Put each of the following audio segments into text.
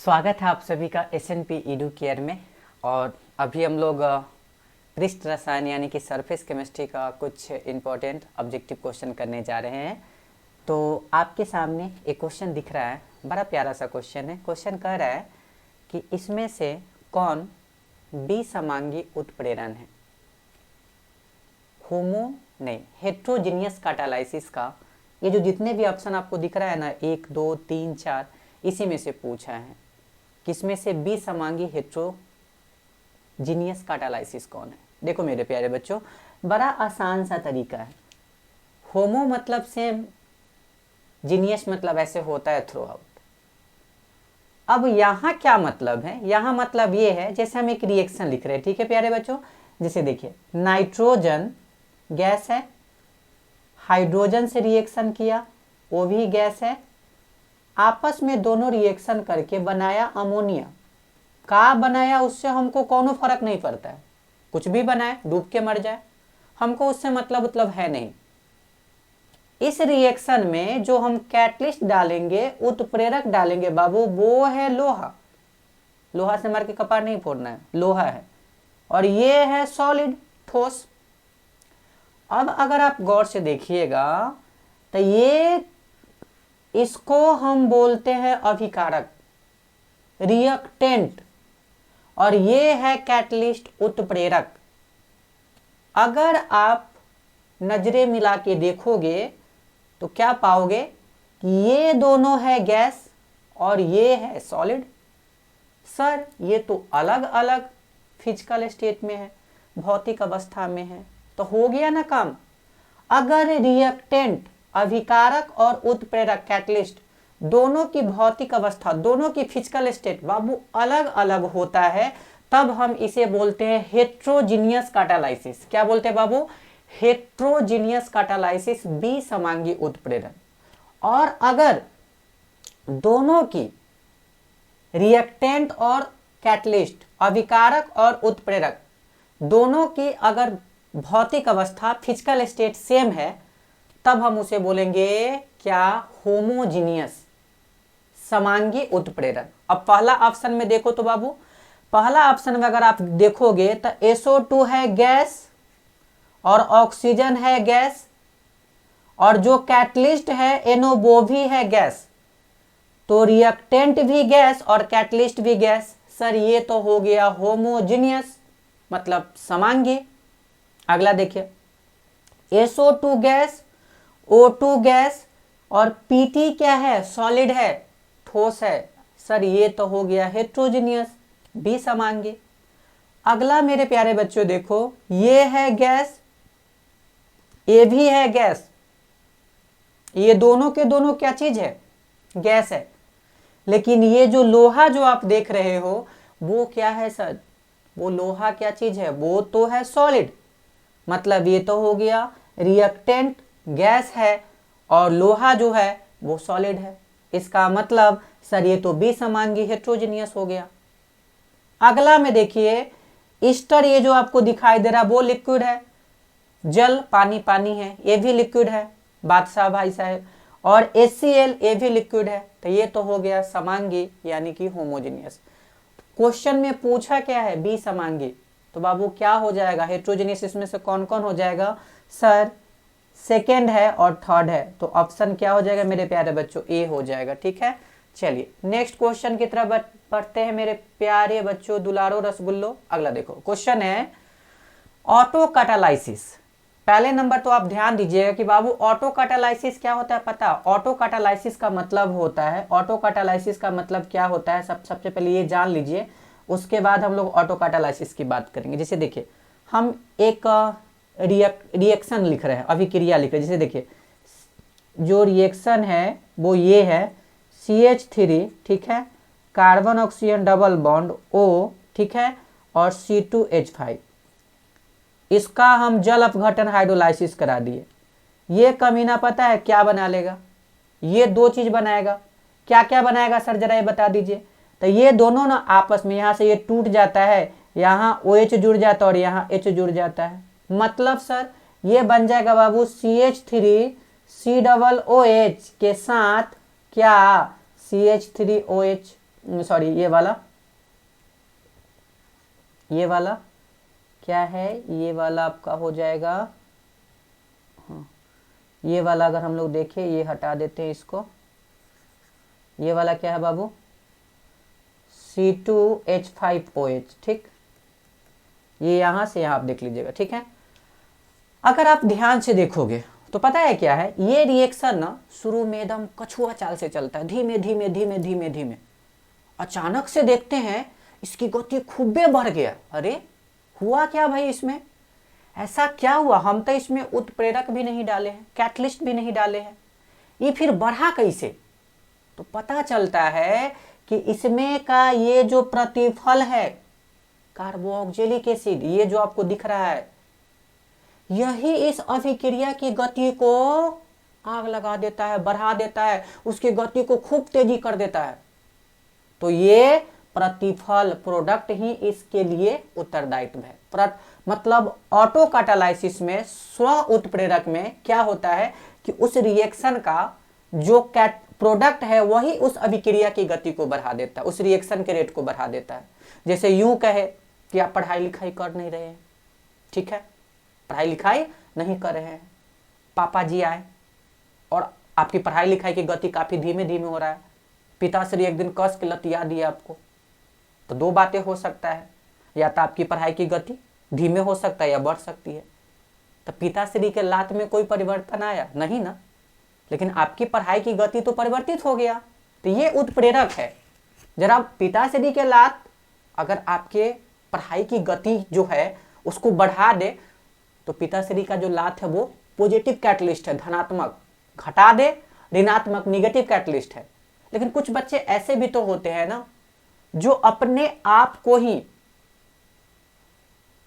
स्वागत है आप सभी का एसएनपी ईडू केयर में। और अभी हम लोग पृष्ठ रसायन यानी कि सरफेस केमिस्ट्री का कुछ इम्पोर्टेंट ऑब्जेक्टिव क्वेश्चन करने जा रहे हैं। तो आपके सामने एक क्वेश्चन दिख रहा है, बड़ा प्यारा सा क्वेश्चन है। क्वेश्चन कह रहा है कि इसमें से कौन विसमांगी उत्प्रेरण है। हेट्रोजीनियस कैटालाइसिस का ये जो जितने भी ऑप्शन आपको दिख रहा है ना, 1 2 3 4, इसी में से पूछा है किसमें से विसमांगी हेट्रोजीनियस कैटालाइसिस कौन है। देखो मेरे प्यारे बच्चों, बड़ा आसान सा तरीका है। होमो मतलब सेम, जीनियस मतलब ऐसे होता है थ्रू आउट। अब यहाँ क्या मतलब है, यहाँ मतलब ये है जैसे हम एक रिएक्शन लिख रहे हैं, ठीक है प्यारे बच्चों। जैसे देखिए नाइट्रोजन गैस है, हाइड्रोजन से रिएक्शन किया, वो भी गैस है, आपस में दोनों रिएक्शन करके बनाया अमोनिया। का बनाया उससे हमको कोनो फर्क नहीं पड़ता है, कुछ भी बनाए डूब के मर जाए, हमको उससे मतलब है नहीं। इस रिएक्शन में जो हम कैटलिस्ट डालेंगे, उत्प्रेरक डालेंगे बाबू, वो है लोहा। लोहा से मार के कपार नहीं फोड़ना है, लोहा है। और ये है सॉलिड, ठोस। अब अगर आप गौर से देखिएगा तो ये इसको हम बोलते हैं अभिकारक, रिएक्टेंट, और ये है कैटलिस्ट, उत्प्रेरक। अगर आप नजरें मिला के देखोगे तो क्या पाओगे कि ये दोनों है गैस और ये है सॉलिड। सर ये तो अलग अलग फिजिकल स्टेट में है, भौतिक अवस्था में है, तो हो गया ना काम। अगर रिएक्टेंट, अभिकारक और उत्प्रेरक, कैटलिस्ट, दोनों की भौतिक अवस्था, दोनों की फिजिकल स्टेट बाबू अलग अलग होता है, तब हम इसे बोलते हैं हेट्रोजीनियस कैटालाइसिस। क्या बोलते हैं बाबू? Heterogeneous catalysis, विसमांगी उत्प्रेरण। और अगर दोनों की, रिएक्टेंट और कैटलिस्ट, अभिकारक और उत्प्रेरक, दोनों की अगर भौतिक अवस्था, फिजिकल स्टेट सेम है, तब हम उसे बोलेंगे क्या? होमोजीनियस, समांगी उत्प्रेरण। अब पहला ऑप्शन में देखो तो बाबू, पहला ऑप्शन में अगर आप देखोगे तो SO2 है गैस और ऑक्सीजन है गैस, और जो कैटलिस्ट है NO वो भी है गैस, तो रिएक्टेंट भी गैस और कैटलिस्ट भी गैस। सर ये तो हो गया होमोजीनियस, मतलब समांगी। अगला देखिए, SO2 गैस, O2 गैस, और PT क्या है? सॉलिड है, ठोस है। सर ये तो हो गया हेट्रोजीनियस, विसमांगी। अगला मेरे प्यारे बच्चों देखो, ये है गैस, ये भी है गैस, ये दोनों के दोनों क्या चीज है? गैस है। लेकिन ये जो लोहा जो आप देख रहे हो वो क्या है सर? वो लोहा क्या चीज है? वो तो है सॉलिड। मतलब ये तो हो गया रिएक्टेंट गैस है और लोहा जो है वो सॉलिड है। इसका मतलब सर ये तो विसमांगी, हेट्रोजीनियस हो गया। अगला में देखिए, ईस्टर, ये जो आपको दिखाई दे रहा वो लिक्विड है, जल, पानी पानी है, ये भी लिक्विड है बादशाह भाई साहब, और HCl ये भी लिक्विड है। तो ये तो हो गया समांगी यानी कि होमोजीनियस। क्वेश्चन में पूछा क्या है? विसमांगी, तो बाबू क्या हो जाएगा? हेट्रोजीनियस इसमें से कौन कौन हो जाएगा? सर सेकेंड है और थर्ड है, तो ऑप्शन क्या हो जाएगा मेरे प्यारे बच्चों? ए हो जाएगा। ठीक है, चलिए नेक्स्ट क्वेश्चन की तरफ पढ़ते हैं मेरे प्यारे बच्चों, दुलारो रसगुल्लो। अगला देखो, क्वेश्चन है ऑटो कैटालाइसिस। पहले नंबर तो आप ध्यान दीजिएगा कि बाबू ऑटो कैटालाइसिस क्या होता है पता? ऑटो कैटालाइसिस का मतलब होता है, ऑटो कैटालाइसिस का मतलब क्या होता है सबसे पहले ये जान लीजिए, उसके बाद हम लोग ऑटो कैटालाइसिस की बात करेंगे। जैसे देखिए, हम एक रिएक्शन लिख रहे हैं, अभिक्रिया लिख रहे हैं। जैसे देखिए, जो रिएक्शन है वो ये है, CH3, ठीक है, carbon oxygen double bond O, ठीक है, और C2H5, इसका हम जल अपघटन हाइड्रोलाइसिस करा दिए। ये कमीना पता है क्या बना लेगा? ये दो चीज बनाएगा। क्या क्या बनाएगा सर जरा ये बता दीजिए। तो ये दोनों ना आपस में, यहाँ से ये टूट जाता है, यहाँ OH जुड़ जाता है और यहाँ H जुड़ जाता है। मतलब सर ये बन जाएगा बाबू CH3COOH के साथ क्या? CH3OH। सॉरी ये वाला क्या है, ये वाला आपका हो जाएगा, हाँ ये वाला अगर हम लोग देखें, ये हटा देते हैं इसको, ये वाला क्या है बाबू, C2H5OH, ठीक, ये यहां से यहां आप देख लीजिएगा, ठीक है। अगर आप ध्यान से देखोगे तो पता है क्या है, ये रिएक्शन ना शुरू में एकदम कछुआ चाल से चलता है, धीमे धीमे धीमे धीमे धीमे, अचानक से देखते हैं इसकी गति खूबे बढ़ गया। अरे हुआ क्या भाई, इसमें ऐसा क्या हुआ, हम तो इसमें उत्प्रेरक भी नहीं डाले हैं, कैटलिस्ट भी नहीं डाले हैं, ये फिर बढ़ा कैसे? तो पता चलता है कि इसमें का ये जो प्रतिफल है कार्बोक्जिलिक एसिड, ये जो आपको दिख रहा है, यही इस अभिक्रिया की गति को आग लगा देता है, बढ़ा देता है, उसकी गति को खूब तेजी कर देता है। तो ये प्रतिफल प्रोडक्ट ही इसके लिए उत्तरदायित्व है। मतलब ऑटो कैटालाइसिस में, स्व उत्प्रेरक में क्या होता है कि उस रिएक्शन का जो प्रोडक्ट है वही उस अभिक्रिया की गति को बढ़ा देता है, उस रिएक्शन के रेट को बढ़ा देता है। जैसे यूं कहे कि आप पढ़ाई लिखाई कर नहीं रहे हैं, ठीक है, पढ़ाई लिखाई नहीं कर रहे हैं, पापा जी आए और आपकी पढ़ाई लिखाई की गति काफी धीमे धीमे हो रहा है, पिताश्री एक दिन कस के लतिया दिया आपको, तो दो बातें हो सकता है, या तो आपकी पढ़ाई की गति धीमे हो सकता है या बढ़ सकती है। तो पिताश्री के लात में कोई परिवर्तन आया नहीं ना, लेकिन आपकी पढ़ाई की गति तो परिवर्तित हो गया, तो ये उत्प्रेरक है। जरा पिताश्री के लात अगर आपके पढ़ाई की गति जो है उसको बढ़ा दे, तो पिताश्री का जो लात है वो पॉजिटिव कैटलिस्ट है, धनात्मक, घटा दे ऋणात्मक निगेटिव कैटलिस्ट है। लेकिन कुछ बच्चे ऐसे भी तो होते हैं ना जो अपने आप को ही,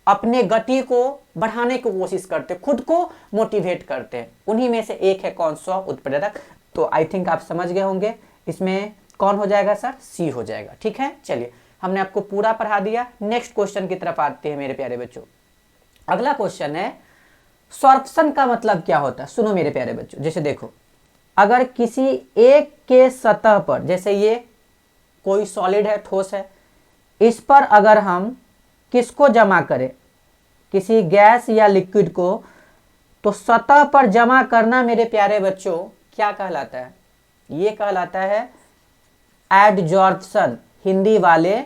अपने गति को बढ़ाने की कोशिश करते, खुद को मोटिवेट करते हैं, उन्हीं में से एक है कौन सा, उत्प्रेरक। तो आई थिंक आप समझ गए होंगे, इसमें कौन हो जाएगा सर, सी हो जाएगा, ठीक है। चलिए हमने आपको पूरा पढ़ा दिया, नेक्स्ट क्वेश्चन की तरफ आते हैं मेरे प्यारे बच्चों। अगला क्वेश्चन है सॉर्प्शन का मतलब क्या होता है। सुनो मेरे प्यारे बच्चों, जैसे देखो अगर किसी एक के सतह पर, जैसे ये कोई सॉलिड है, ठोस है, इस पर अगर हम किसको जमा करें, किसी गैस या लिक्विड को, तो सतह पर जमा करना मेरे प्यारे बच्चों क्या कहलाता है, ये कहलाता है एडजॉर्प्शन। हिंदी वाले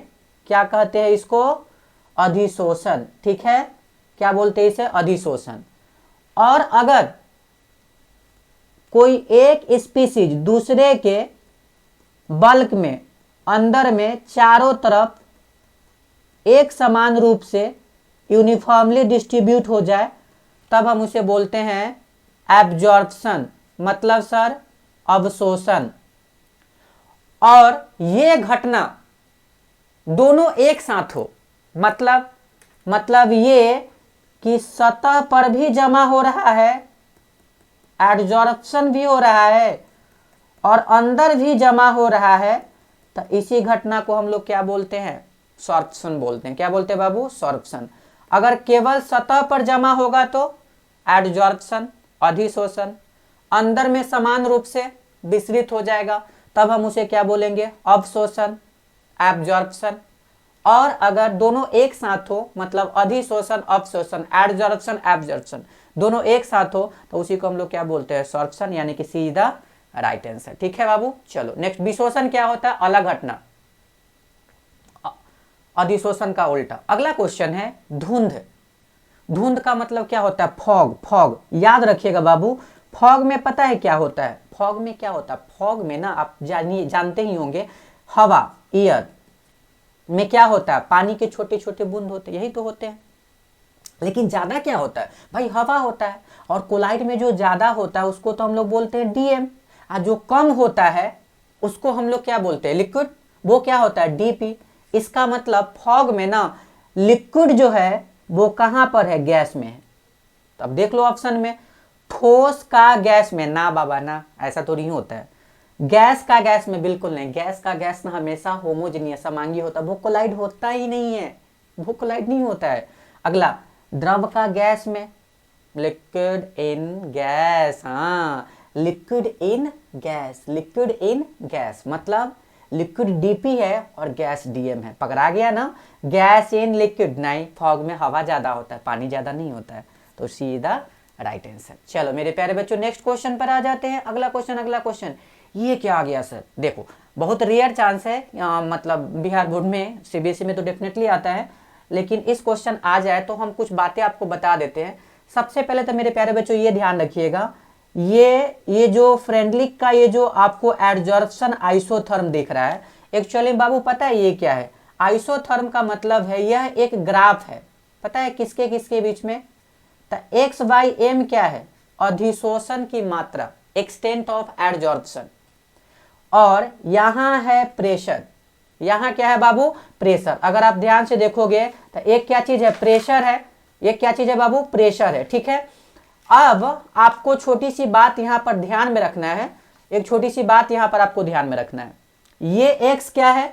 क्या कहते हैं इसको, अधिशोषण, ठीक है, क्या बोलते हैं इसे, अधिशोषण। और अगर कोई एक स्पीसीज दूसरे के बल्क में, अंदर में चारों तरफ एक समान रूप से यूनिफॉर्मली डिस्ट्रीब्यूट हो जाए, तब हम उसे बोलते हैं एब्जॉर्प्शन, मतलब सर अवशोषण। और ये घटना दोनों एक साथ हो, मतलब ये कि सतह पर भी जमा हो रहा है, एडजॉर्प्शन भी हो रहा है, और अंदर भी जमा हो रहा है, तो इसी घटना को हम लोग क्या बोलते हैं, सॉर्प्शन बोलते हैं। क्या बोलते हैं बाबू, सॉर्प्शन। अगर केवल सतह पर जमा होगा तो एडजॉर्प्शन, अधिशोषण, अंदर में समान रूप से विस्तृत हो जाएगा, तब हम उसे क्या बोलेंगे, अवशोषण, एब्जॉर्प्शन। और अगर दोनों एक साथ हो, मतलब अधिशोषण अवशोषण, एडजॉर्प्शन एब्जॉर्प्शन दोनों एक साथ हो, तो उसी को हम लोग क्या बोलते हैं, सॉर्प्शन, यानी कि सी इज द राइट आंसर, ठीक है बाबू। चलो नेक्स्ट, विशोषण क्या होता है, अलग घटना, अधिशोषण का उल्टा। अगला क्वेश्चन है धुंध। धुंध का मतलब क्या होता है, फॉग। याद रखिएगा बाबू, फॉग में पता है क्या होता है, फॉग में क्या होता है, फॉग में ना आप जानते ही होंगे, हवा, एयर में क्या होता है, पानी के छोटे छोटे बूंद होते हैं, यही तो होते हैं। लेकिन ज्यादा क्या होता है भाई, हवा होता है, और कोलाइड में जो ज्यादा होता है उसको तो हम लोग बोलते हैं डीएम, और जो कम होता है उसको हम लोग क्या बोलते हैं, लिक्विड, वो क्या होता है, डीपी। इसका मतलब फॉग में ना लिक्विड जो है वो कहां पर है, गैस में है। तो अब देख लो ऑप्शन में, ठोस का गैस में, ना बाबा ना, ऐसा तो नहीं होता है। गैस का गैस में बिल्कुल नहीं, गैस का गैस ना हमेशा होमोजेनियस समांगी होता है, वो कोलाइड होता ही नहीं है, वो कोलाइड नहीं होता है। अगला, द्रव का गैस में, लिक्विड इन गैस, हाँ liquid in gas, liquid in gas, मतलब लिक्विड डीपी है और गैस डीएम है। पकड़ा गया ना, गैस इन लिक्विड नहीं, फॉग में हवा ज्यादा होता है, पानी ज्यादा नहीं होता है, तो सी द राइट आंसर। चलो मेरे प्यारे बच्चों नेक्स्ट क्वेश्चन पर आ जाते हैं। अगला क्वेश्चन ये क्या आ गया सर? देखो बहुत रेयर चांस है, मतलब बिहार बोर्ड में, सीबीएसई में तो डेफिनेटली आता है, लेकिन इस क्वेश्चन आ जाए तो हम कुछ बातें आपको बता देते हैं। सबसे पहले तो मेरे प्यारे बच्चों ये ध्यान रखिएगा, ये जो फ्रेंडलिक का ये जो आपको एडजॉर्प्शन आइसोथर्म दिख रहा है, एक्चुअली बाबू पता है ये क्या है? आइसोथर्म का मतलब है यह एक ग्राफ है, पता है किसके किसके बीच में? तो एक्स बाई एम क्या है? अधिशोषण की मात्रा, एक्सटेंट ऑफ एडजॉर्प्शन, और यहां है प्रेशर। यहां क्या है बाबू? प्रेशर। अगर आप ध्यान से देखोगे तो एक क्या चीज है? प्रेशर है। एक क्या चीज है बाबू? प्रेशर है, ठीक है। अब आपको छोटी सी बात यहां पर ध्यान में रखना है, एक छोटी सी बात यहां पर आपको ध्यान में रखना है। ये एक्स क्या है?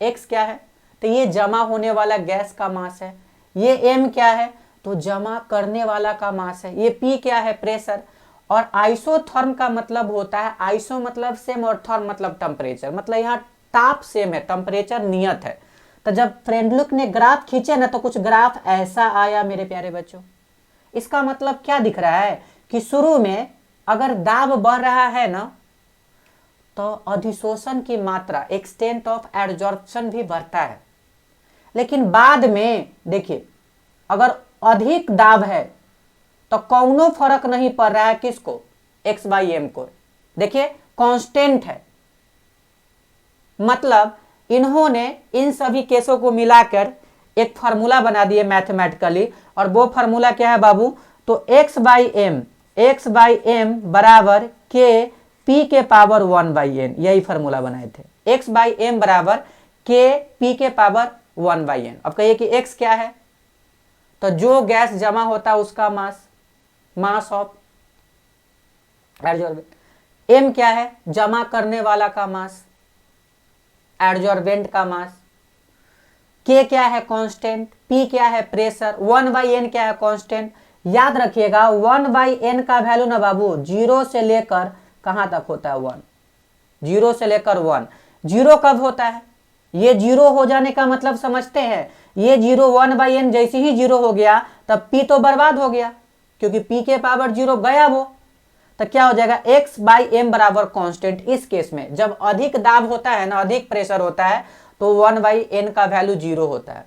एक्स क्या है? तो ये जमा होने वाला गैस का मास है। ये एम क्या है? तो जमा करने वाला का मास है। ये पी क्या है? प्रेशर। और आइसोथर्म का मतलब होता है, आइसो मतलब सेम और थर्म मतलब टेम्परेचर, मतलब यहाँ ताप सेम है, टेम्परेचर नियत है। तो जब फ्रेंडलुक ने ग्राफ खींचे ना तो कुछ ग्राफ ऐसा आया मेरे प्यारे बच्चों। इसका मतलब क्या दिख रहा है कि शुरू में अगर दाब बढ़ रहा है ना तो अधिशोषण की मात्रा, एक्सटेंट ऑफ एडजॉर्प्शन भी बढ़ता है, लेकिन बाद में देखिए अगर अधिक दाब है तो कौनो फर्क नहीं पड़ रहा है किसको? एक्स बाई एम को। देखिए कांस्टेंट है, मतलब इन्होंने इन सभी केसों को मिलाकर एक फार्मूला बना दिए मैथमेटिकली, और वो फार्मूला क्या है बाबू? तो एक्स बाई एम बराबर के पी के पावर 1/n, यही फार्मूला बनाए थे। एक्स बाई एम बराबर के पी के पावर 1/n। अब कहिए कि एक्स क्या है? तो जो गैस जमा होता है उसका मास ऑफ एडजॉर्बेंट। एम क्या है? जमा करने वाला का मास, एडजॉर्बेंट का मास। के क्या है? कांस्टेंट। पी क्या है? प्रेशर। 1/n क्या है? कांस्टेंट। याद रखिएगा 1/n का वैल्यू ना बाबू 0 से लेकर कहां तक होता है? 1। 0 से लेकर 1। 0 कब होता है? ये 0 हो जाने का मतलब समझते हैं, ये 0 1/n जैसे ही 0 हो गया तब P तो बर्बाद हो गया, क्योंकि P के पावर 0 गया वो, तो क्या हो जाएगा? x बाई एम बराबर कांस्टेंट। इस केस में जब अधिक दाब होता है ना, अधिक प्रेशर होता है, तो 1/n का वैल्यू 0 होता है।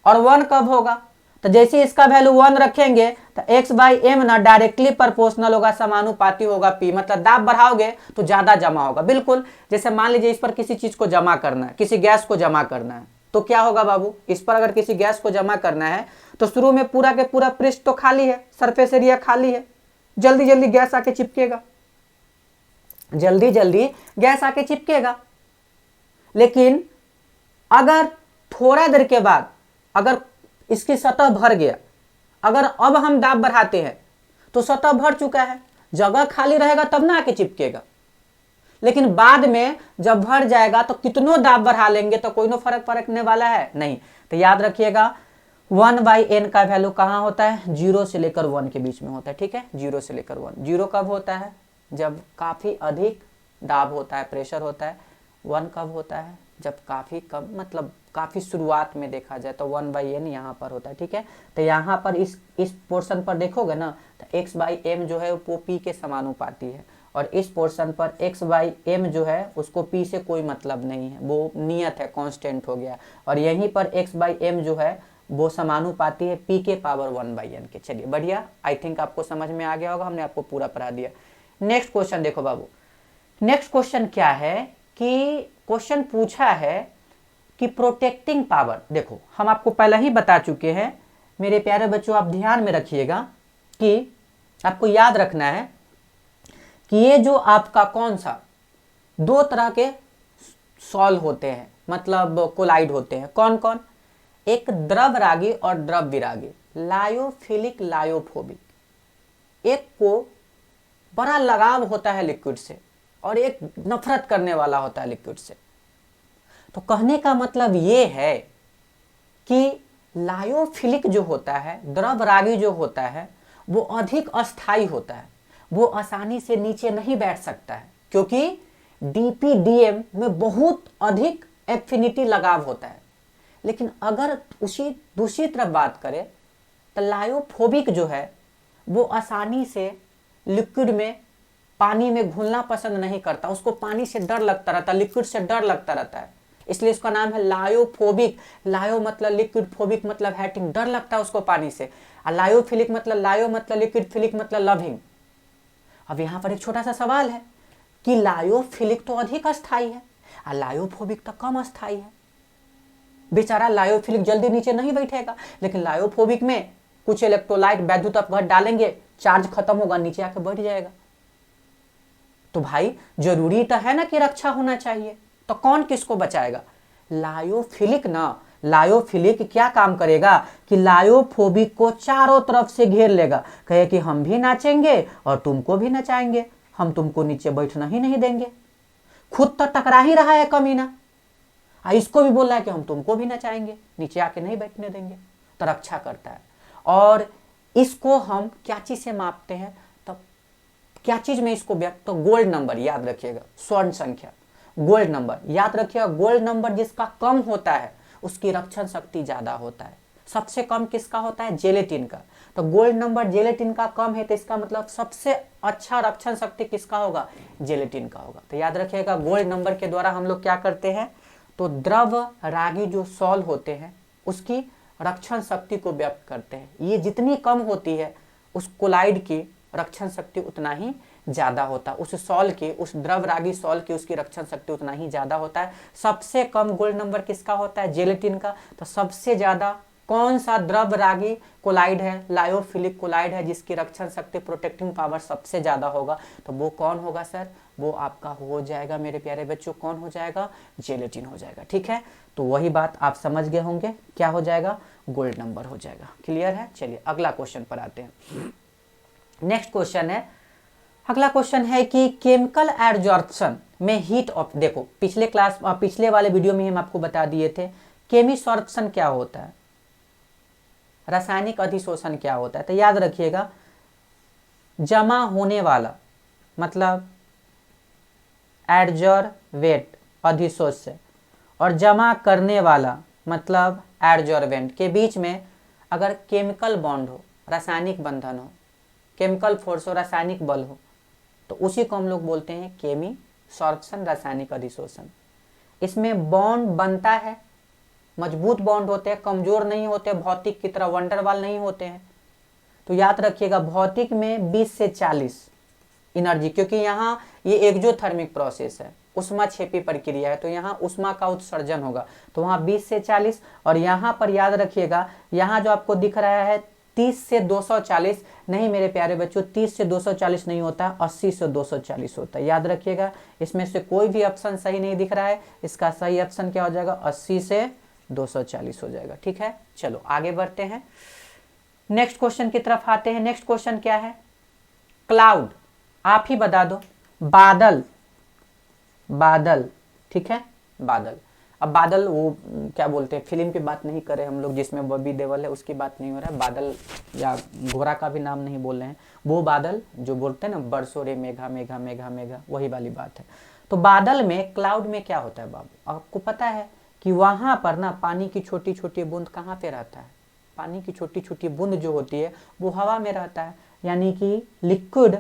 और 1 कब होगा? तो जैसे इसका वैल्यू 1 रखेंगे तो x बाई एम ना डायरेक्टली प्रोपोर्शनल होगा, समानुपाती होगा P, मतलब दाब बढ़ाओगे तो ज्यादा जमा होगा। बिल्कुल जैसे मान लीजिए इस पर किसी चीज को जमा करना है, किसी गैस को जमा करना है, तो क्या होगा बाबू? इस पर अगर किसी गैस को जमा करना है तो शुरू में पूरा के पूरा पृष्ठ तो खाली है, सरफेस एरिया खाली है, जल्दी जल्दी गैस आके चिपकेगा, जल्दी जल्दी गैस आके चिपकेगा। लेकिन अगर थोड़ा देर के बाद अगर इसकी सतह भर गया, अगर अब हम दाब बढ़ाते हैं तो सतह भर चुका है, जगह खाली रहेगा तब ना आके चिपकेगा। लेकिन बाद में जब भर जाएगा तो कितनों दाब बढ़ा लेंगे तो कोई नो फर्क पड़ने वाला है नहीं। तो याद रखिएगा 1/n का वैल्यू कहाँ होता है? 0 से लेकर 1 के बीच में होता है, ठीक है। 0 से लेकर 1। 0 कब होता है? जब काफी अधिक दाब होता है, प्रेशर होता है। 1 कब होता है? जब काफी कम, मतलब काफी शुरुआत में देखा जाए तो 1/n यहाँ पर होता है, ठीक है। तो यहाँ पर इस पोर्शन पर देखोगे ना तो x बाई एम जो है वो P के समानुपाती है, और इस पोर्शन पर x बाई एम जो है उसको P से कोई मतलब नहीं है, वो नियत है, कांस्टेंट हो गया। और यहीं पर x बाई एम जो है वो समानुपाती है P के पावर 1/n के। चलिए बढ़िया, आई थिंक आपको समझ में आ गया होगा, हमने आपको पूरा पढ़ा दिया। नेक्स्ट क्वेश्चन देखो बाबू, नेक्स्ट क्वेश्चन क्या है कि क्वेश्चन पूछा है कि प्रोटेक्टिंग पावर। देखो हम आपको पहले ही बता चुके हैं मेरे प्यारे बच्चों, आप ध्यान में रखिएगा कि आपको याद रखना है कि ये जो आपका कौन सा 2 तरह के सॉल्व होते हैं, मतलब कोलाइड होते हैं। कौन कौन? एक द्रव रागी और द्रव विरागी, लायोफिलिक लायोफोबिक। एक को बड़ा लगाव होता है लिक्विड से और एक नफरत करने वाला होता है लिक्विड से। तो कहने का मतलब ये है कि लायोफिलिक जो होता है, द्रव रागी जो होता है, वो अधिक अस्थाई होता है, वो आसानी से नीचे नहीं बैठ सकता है, क्योंकि डीपीडीएम में बहुत अधिक एफिनिटी लगाव होता है। लेकिन अगर उसी दूसरी तरफ बात करें तो लायोफोबिक जो है वो आसानी से लिक्विड में, पानी में घुलना पसंद नहीं करता, उसको पानी से डर लगता रहता है, लिक्विड से डर लगता रहता है, इसलिए इसका नाम है लायोफोबिक। लायो मतलब लिक्विड, फोबिक मतलब हैटिंग, डर लगता है उसको पानी से। और लायोफिलिक मतलब, लायो मतलब लिक्विड, फिलिक मतलब लविंग। अब यहाँ पर एक छोटा सा सवाल है कि लायोफिलिक तो अधिक अस्थायी है और लायोफोबिक तो कम अस्थायी है। बेचारा लायोफिलिक जल्दी नीचे नहीं बैठेगा, लेकिन लायोफोबिक में कुछ इलेक्ट्रोलाइट, वैद्युत अपघट डालेंगे, चार्ज खत्म होगा, नीचे आके बैठ जाएगा। तो भाई जरूरी तो है ना कि रक्षा होना चाहिए, तो कौन किसको बचाएगा? लायोफिलिक ना। लायोफिलिक क्या काम करेगा कि लायोफोबिक को चारों तरफ से घेर लेगा, कहे कि हम भी नाचेंगे और तुमको भी नचाएंगे, हम तुमको नीचे बैठना ही नहीं देंगे। खुद तो टकरा ही रहा है कमीना, इसको भी बोल रहा है कि हम तुमको भी नचाएंगे, नीचे आके नहीं बैठने देंगे, तो रक्षा करता है। और इसको हम क्या चीज से मापते हैं? तो क्या चीज में इसको व्यक्त? तो गोल्ड नंबर, याद रखिएगा, स्वर्ण संख्या, गोल्ड नंबर याद रखिएगा। गोल्ड नंबर जिसका कम होता है उसकी रक्षण शक्ति ज्यादा होता है। सबसे कम किसका होता है? जेलेटिन का। तो गोल्ड नंबर जेलेटिन का कम है, तो इसका मतलब सबसे अच्छा रक्षण शक्ति किसका होगा? जेलेटिन का होगा। तो याद रखिएगा गोल्ड नंबर के द्वारा हम लोग क्या करते हैं? तो द्रव रागी जो सॉल होते हैं उसकी रक्षण शक्ति को व्यक्त करते हैं। ये जितनी कम होती है उस कोलाइड की रक्षण शक्ति उतना ही ज्यादा होता है, उस सॉल के, उस द्रव रागी सॉल की उसकी रक्षण शक्ति उतना ही ज्यादा होता है। सबसे कम गोल्ड नंबर किसका होता है? जेलेटिन का। तो सबसे ज्यादा कौन सा द्रव रागी कोलाइड है? लायोफिलिक कोलाइड है, जिसकी रक्षण शक्ति, प्रोटेक्टिंग पावर सबसे ज्यादा होगा। तो वो कौन होगा सर? वो आपका हो जाएगा मेरे प्यारे बच्चों, कौन हो जाएगा? जेलेटिन हो जाएगा। ठीक है, तो वही बात आप समझ गए होंगे, क्या हो जाएगा? गोल्ड नंबर हो जाएगा। क्लियर है? चलिए अगला क्वेश्चन पर आते हैं। नेक्स्ट क्वेश्चन है, अगला क्वेश्चन है कि केमिकल एडजॉर्प्शन में हीट ऑफ, देखो पिछले वाले वीडियो में हम आपको बता दिए थे केमिसॉर्प्शन क्या होता है, रासायनिक अधिशोषण क्या होता है। तो याद रखिएगा, जमा होने वाला मतलब एडजॉर्वेट, अधिशोष्य, और जमा करने वाला मतलब एडजॉर्वेंट के बीच में अगर केमिकल बॉन्ड हो, रासायनिक बंधन हो, केमिकल फोर्स हो, रासायनिक बल हो, तो उसी को हम लोग बोलते हैं केमिसॉर्प्शन, रासायनिक अधिशोषण। इसमें बॉन्ड बनता है, मजबूत बॉन्ड होते हैं, कमजोर नहीं होते, भौतिक की तरह वंडरवाल नहीं होते हैं। तो याद रखिएगा भौतिक में 20 से 40 एनर्जी, क्योंकि यहाँ ये एक्सोथर्मिक प्रोसेस है, उष्मा क्षेपी प्रक्रिया है, तो यहाँ उष्मा का उत्सर्जन होगा, तो वहाँ 20 से 40। और यहाँ पर याद रखिएगा, यहाँ जो आपको दिख रहा है 30 से 240, नहीं मेरे प्यारे बच्चों, 30 से 240 नहीं होता, 80 से 240 होता है। याद रखिएगा, इसमें से कोई भी ऑप्शन सही नहीं दिख रहा है, इसका सही ऑप्शन क्या हो जाएगा? 80 से 240 हो जाएगा। ठीक है, चलो आगे बढ़ते हैं, नेक्स्ट क्वेश्चन की तरफ आते हैं। नेक्स्ट क्वेश्चन क्या है? क्लाउड, आप ही बता दो। बादल, बादल, ठीक है, बादल। अब बादल वो क्या बोलते हैं, फिल्म की बात नहीं कर रहे हम लोग जिसमें बॉबी देओल है, उसकी बात नहीं हो रहा है। बादल या घोड़ा का भी नाम नहीं बोल रहे हैं, वो बादल जो बोलते हैं ना, बरसों रे मेघा मेघा मेघा मेघा, वही वाली बात है। तो बादल में, क्लाउड में क्या होता है बाबू? आपको पता है कि वहां पर ना पानी की छोटी छोटी बूंद कहाँ पे रहता है? पानी की छोटी छोटी बूंद जो होती है वो हवा में रहता है, यानी कि लिक्विड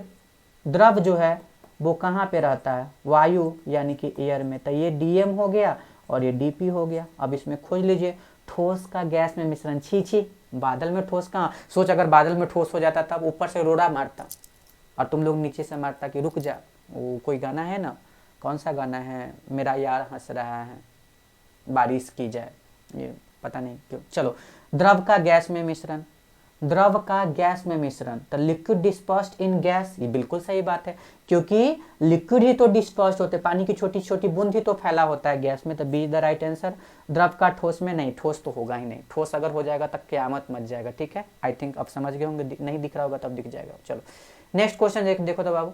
द्रव जो है वो कहाँ पे रहता है? वायु यानी कि एयर में। तो ये डीएम हो गया और ये डीपी हो गया। अब इसमें खोज लीजिए, ठोस का गैस में मिश्रण। छी छी, बादल में ठोस कहाँ? सोच अगर बादल में ठोस हो जाता तब ऊपर से रोड़ा मारता और तुम लोग नीचे से मारता कि रुक जा। वो कोई गाना है ना, कौन सा गाना है, मेरा यार हंस रहा है, बारिश की जाए, ये पता नहीं क्यों। चलो, द्रव का गैस में मिश्रण, द्रव का गैस में मिश्रण, तो लिक्विड डिस्पर्स्ड इन गैस, ये बिल्कुल सही बात है, क्योंकि लिक्विड ही तो डिस्पर्स्ड होते, पानी की छोटी छोटी बूंद ही तो फैला होता है गैस में। तो बी द राइट आंसर। द्रव का ठोस में नहीं, ठोस तो होगा ही नहीं, ठोस अगर हो जाएगा तब क़यामत मच जाएगा। ठीक है, आई थिंक अब समझ गए होंगे, नहीं दिख रहा होगा तब दिख जाएगा। चलो नेक्स्ट क्वेश्चन देखो तो बाबू,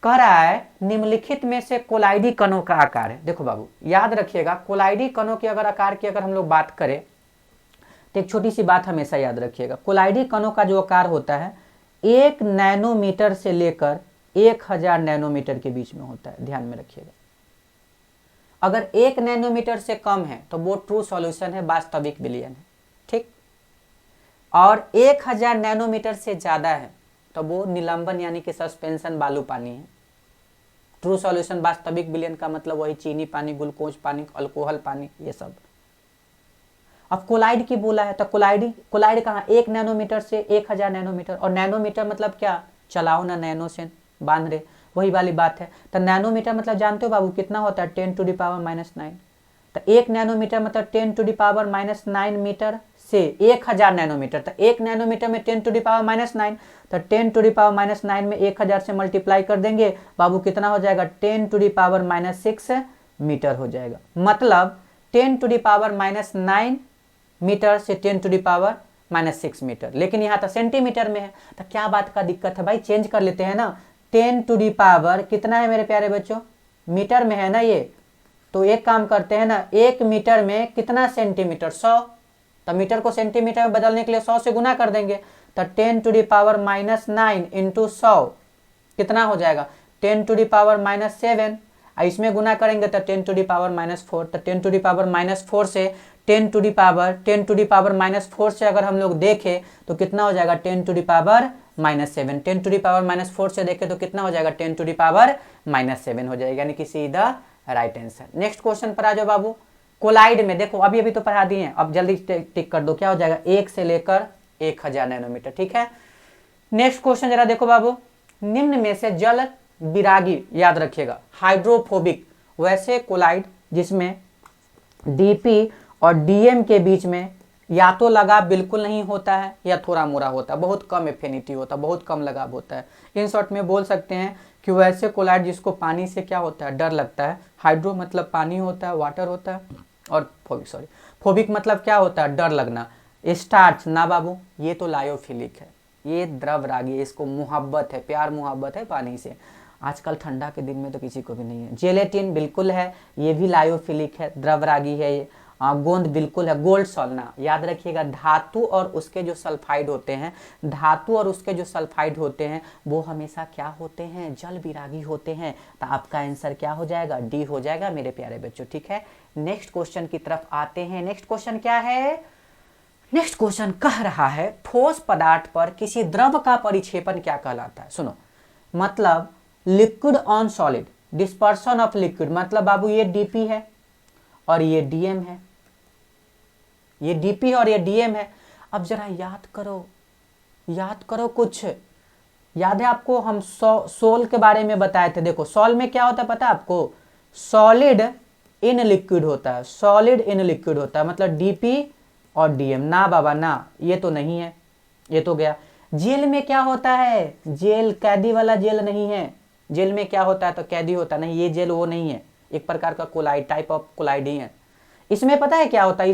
कह रहा है निम्नलिखित में से कोलाइडी कणों का आकार है। देखो बाबू याद रखिएगा, कोलाइडी कणों की अगर आकार की अगर हम लोग बात करें तो एक छोटी सी बात हमेशा याद रखिएगा, कोलाइडी कणों का जो आकार होता है 1 नैनोमीटर से लेकर 1000 नैनोमीटर के बीच में होता है, ध्यान में रखिएगा। अगर 1 नैनोमीटर से कम है तो वो ट्रू सॉल्यूशन है, वास्तविक विलयन है, ठीक। और 1000 नैनोमीटर से ज़्यादा है तो वो निलंबन यानी कि सस्पेंशन बालू पानी है। ट्रू सॉल्यूशन वास्तविक विलयन का मतलब वही चीनी पानी, ग्लूकोज पानी, अल्कोहल पानी, ये सब। अब कोलाइड की बोला है तो कोलाइड कहाँ, 1 नैनोमीटर से 1000 नैनोमीटर, और नैनोमीटर मतलब क्या, चलाओ ना, नैनो से बांध रहे, वही वाली बात है। तो नैनोमीटर मतलब जानते हो बाबू कितना होता है, 10⁻⁻⁹। तो 1 नैनोमीटर मतलब 10⁻⁻⁹ मीटर से 1000 नैनोमीटर, तो 1 नैनोमीटर में 10⁻⁹, तो 10⁻⁹ में 1000 से मल्टीप्लाई कर देंगे बाबू, कितना हो जाएगा, 10⁻⁻6 मीटर हो जाएगा। मतलब 10⁻⁹ मीटर से 10⁻⁻6 मीटर, लेकिन यहाँ तो सेंटीमीटर में है, तो क्या बात का दिक्कत है भाई, चेंज कर लेते हैं ना। 10⁻, कितना है मेरे प्यारे बच्चों, मीटर में है ना ये, तो एक काम करते हैं ना, 1 मीटर में कितना सेंटीमीटर, 100, तो मीटर को सेंटीमीटर में बदलने के लिए 100 से गुना कर देंगे, तो 10⁻⁹ इंटू 100 कितना हो जाएगा, 10⁻⁻7, इसमें गुना करेंगे तो 10⁻⁻4, तो 10⁻⁻4 से 10⁻⁻4 से अगर हम लोग देखें तो कितना हो जाएगा, 10⁻⁻7, 10⁻⁻4 से देखें तो कितना हो जाएगा, 10⁻⁻7 हो जाएगा, यानी कि सीधा राइट आंसर। नेक्स्ट क्वेश्चन पर आ जाओ बाबू। कोलाइड में देखो, अभी तो पढ़ा दिए हैं, अब जल्दी टिक कर दो, क्या हो जाएगा, 1 से लेकर 1000 नैनोमीटर, ठीक है। नेक्स्ट क्वेश्चन जरा देखो बाबू, निम्न में से जल विरागी, याद रखिएगा, हाइड्रोफोबिक वैसे कोलाइड जिसमें डीपी और डीएम के बीच में या तो लगाव बिल्कुल नहीं होता है या थोड़ा मोड़ा होता है, बहुत कम एफिनिटी होता है, बहुत कम लगाव होता है। इन शॉर्ट में बोल सकते हैं कि वैसे कोलाइड जिसको पानी से क्या होता है, डर लगता है। हाइड्रो मतलब पानी होता है, वाटर होता है, और फोबिक मतलब क्या होता है, डर लगना। स्टार्च ना बाबू, ये तो लायोफिलिक है, ये द्रव रागी है, इसको मुहब्बत है, प्यार मुहब्बत है पानी से। आजकल ठंडा के दिन में तो किसी को भी नहीं है। जेलेटिन बिल्कुल है, ये भी लायोफिलिक है, द्रव रागी है ये। गोंद बिल्कुल है। गोल्ड सॉल्ना, याद रखिएगा, धातु और उसके जो सल्फाइड होते हैं, धातु और उसके जो सल्फाइड होते हैं वो हमेशा क्या होते हैं, जल विरागी होते हैं। तो आपका आंसर क्या हो जाएगा, डी हो जाएगा मेरे प्यारे बच्चों, ठीक है। नेक्स्ट क्वेश्चन की तरफ आते हैं। नेक्स्ट क्वेश्चन क्या है, नेक्स्ट क्वेश्चन कह रहा है ठोस पदार्थ पर किसी द्रव का परिक्षेपण क्या कहलाता है। सुनो, मतलब liquid on solid, dispersion of liquid, मतलब बाबू ये डीपी है और ये डीएम है, ये डीपी और ये डीएम है। अब जरा याद करो कुछ याद है आपको, हम सोल के बारे में बताए थे। देखो सोल में क्या होता है पता है आपको, सॉलिड इन लिक्विड होता है, सॉलिड इन लिक्विड होता है, मतलब डीपी और डीएम। ना बाबा ना, ये तो नहीं है, ये तो गया। जेल में क्या होता है, जेल कैदी वाला जेल नहीं है। जेल में क्या होता है, तो कैदी होता नहीं, ये जेल वो नहीं है, एक प्रकार का कोलाइड, टाइप ऑफ कोलाइड ही है। इसमें पता है क्या होता है,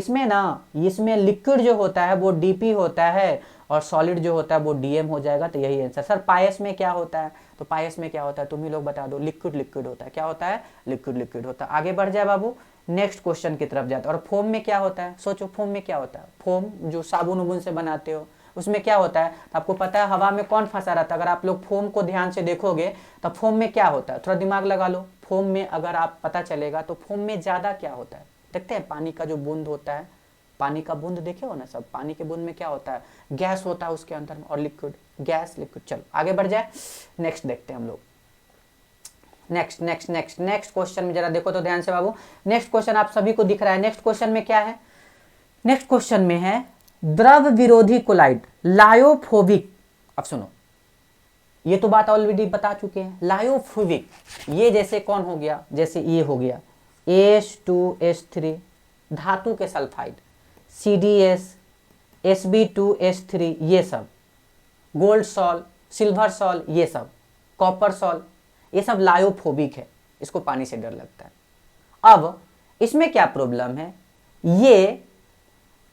इसमें लिक्विड जो होता है वो डीपी होता है और सॉलिड जो होता है वो डीएम हो जाएगा। तो यही आंसर। सर पायस में क्या होता है, तो पायस में क्या होता है तुम ही लोग बता दो, लिक्विड होता है। क्या होता है, लिक्विड होता है। आगे बढ़ जाए बाबू, नेक्स्ट क्वेश्चन की तरफ जाते हैं। और फोम में क्या होता है, सोचो फोम में क्या होता है। फोम जो साबुन उबुन से बनाते हो उसमें क्या होता है, तो आपको पता है हवा में कौन फंसा रहता है। अगर आप लोग फोम को ध्यान से देखोगे तो फोम में क्या होता है, थोड़ा दिमाग लगा लो। फोम में अगर आप पता चलेगा तो फोम में ज्यादा क्या होता है, देखते हैं पानी का जो बूंद होता है, पानी का बूंद देखे हो ना सब, पानी के बूंद में क्या होता है, गैस होता है उसके अंदर में, और लिक्विड, गैस लिक्विड। चलो आगे बढ़ जाए, नेक्स्ट देखते हैं हम लोग। नेक्स्ट क्वेश्चन में जरा देखो तो ध्यान से बाबू। नेक्स्ट क्वेश्चन आप सभी को दिख रहा है। नेक्स्ट क्वेश्चन में क्या है, नेक्स्ट क्वेश्चन में है द्रव विरोधी कोलाइड, लायोफोबिक। अब सुनो, ये तो बात ऑलरेडी बता चुके हैं। लायोफोबिक ये जैसे कौन हो गया, जैसे ये हो गया H2H3 धातु के सल्फाइड, CDS, Sb2H3, ये सब गोल्ड सॉल, सिल्वर सॉल, ये सब कॉपर सॉल, ये सब लायोफोबिक है, इसको पानी से डर लगता है। अब इसमें क्या प्रॉब्लम है, ये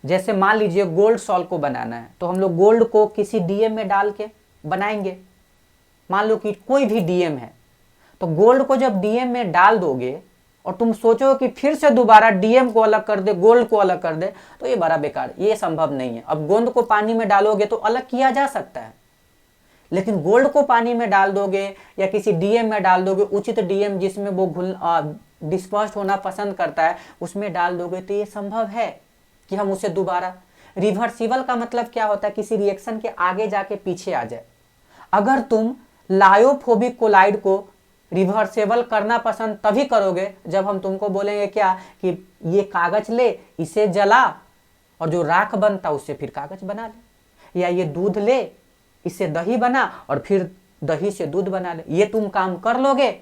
जैसे मान लीजिए गोल्ड सॉल को बनाना है तो हम लोग गोल्ड को किसी डीएम में डाल के बनाएंगे। मान लो कि कोई भी डीएम है, तो गोल्ड को जब डीएम में डाल दोगे और तुम सोचो कि फिर से दोबारा डीएम को अलग कर दे, गोल्ड को अलग कर दे, तो ये बड़ा बेकार, ये संभव नहीं है। अब गोंद को पानी में डालोगे तो अलग किया जा सकता है, लेकिन गोल्ड को पानी में डाल दोगे या किसी डीएम में डाल दोगे, उचित डीएम जिसमें वो डिस्पर्स्ड होना पसंद करता है उसमें डाल दोगे तो ये संभव है कि हम उसे दोबारा। रिवर्सिबल का मतलब क्या होता है, किसी रिएक्शन के आगे जाके पीछे आ जाए। अगर तुम लायोफोबिक कोलाइड को रिवर्सेबल करना पसंद तभी करोगे जब हम तुमको बोलेंगे क्या कि ये कागज ले, इसे जला और जो राख बनता उससे फिर कागज बना ले, या ये दूध ले, इससे दही बना और फिर दही से दूध बना ले। ये तुम काम कर लोगे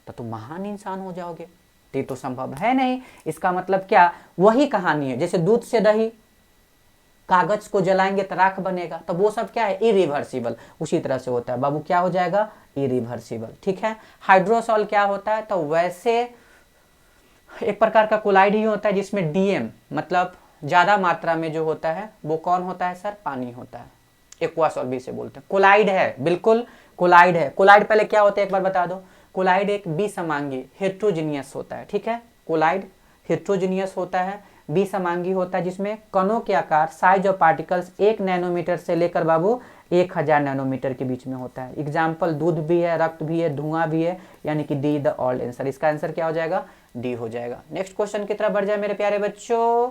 तो तुम महान इंसान हो जाओगे। ये तो संभव है नहीं। इसका मतलब क्या, वही कहानी है जैसे दूध से दही, कागज को जलाएंगे तो राख बनेगा, तो वो सब क्या है, इरिवर्सिबल। उसी तरह से होता है बाबू, क्या हो जाएगा, इरिवर्सिबल। ठीक है। हाइड्रोसॉल क्या होता है, तो वैसे एक प्रकार का कोलाइड ही होता है जिसमें डीएम मतलब ज्यादा मात्रा में जो होता है वो कौन होता है सर, पानी होता है। एक्वासॉल भी से बोलते हैं। कोलाइड है, बिल्कुल कोलाइड है। कोलाइड पहले क्या होता है एक बार बता दो। कोलाइड एक विसमांगी हेट्रोजीनियस होता है। ठीक है, कोलाइड हेट्रोजीनियस होता है, विसमांगी होता है, जिसमें कणों के आकार, साइज ऑफ पार्टिकल्स 1 नैनोमीटर से लेकर बाबू 1000 नैनोमीटर के बीच में होता है। एग्जाम्पल दूध भी है, रक्त भी है, धुआं भी है, यानी कि डी द ऑल आंसर। इसका आंसर क्या हो जाएगा, डी हो जाएगा। नेक्स्ट क्वेश्चन की तरफ बढ़ जाए मेरे प्यारे बच्चों।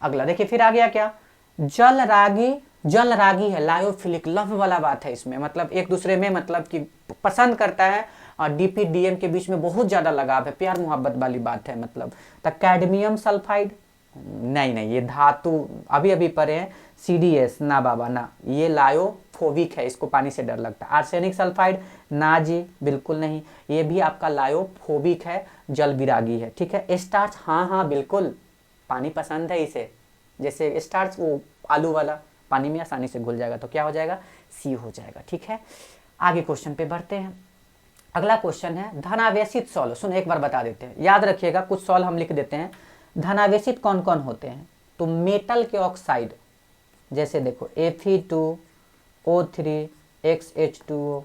अगला देखिए फिर आ गया क्या, जल रागी। जल रागी है, लायोफिलिक, लव वाला बात है इसमें, मतलब एक दूसरे में मतलब कि पसंद करता है और डीपी डीएम के बीच में बहुत ज्यादा लगाव है, प्यार मोहब्बत वाली बात है। मतलब तो कैडमियम सल्फाइड, नहीं ये धातु अभी अभी पढ़े हैं, सीडीएस ना बाबा ना, ये लायोफोबिक है, इसको पानी से डर लगता है। आर्सेनिक सल्फाइड, ना जी बिल्कुल नहीं, ये भी आपका लायोफोबिक है, जल विरागी है। ठीक है। स्टार्च, हाँ बिल्कुल पानी पसंद है इसे, जैसे स्टार्च वो आलू वाला पानी में आसानी से घुल जाएगा, तो क्या हो जाएगा, सी हो जाएगा। ठीक है, आगे क्वेश्चन पे बढ़ते हैं। अगला क्वेश्चन है धनावेशित सॉल्व। सुनो एक बार बता देते हैं, याद रखिएगा, कुछ सॉल्व हम लिख देते हैं। धनावेशित कौन कौन होते हैं, तो मेटल के ऑक्साइड, जैसे देखो Fe2O3 XH2O,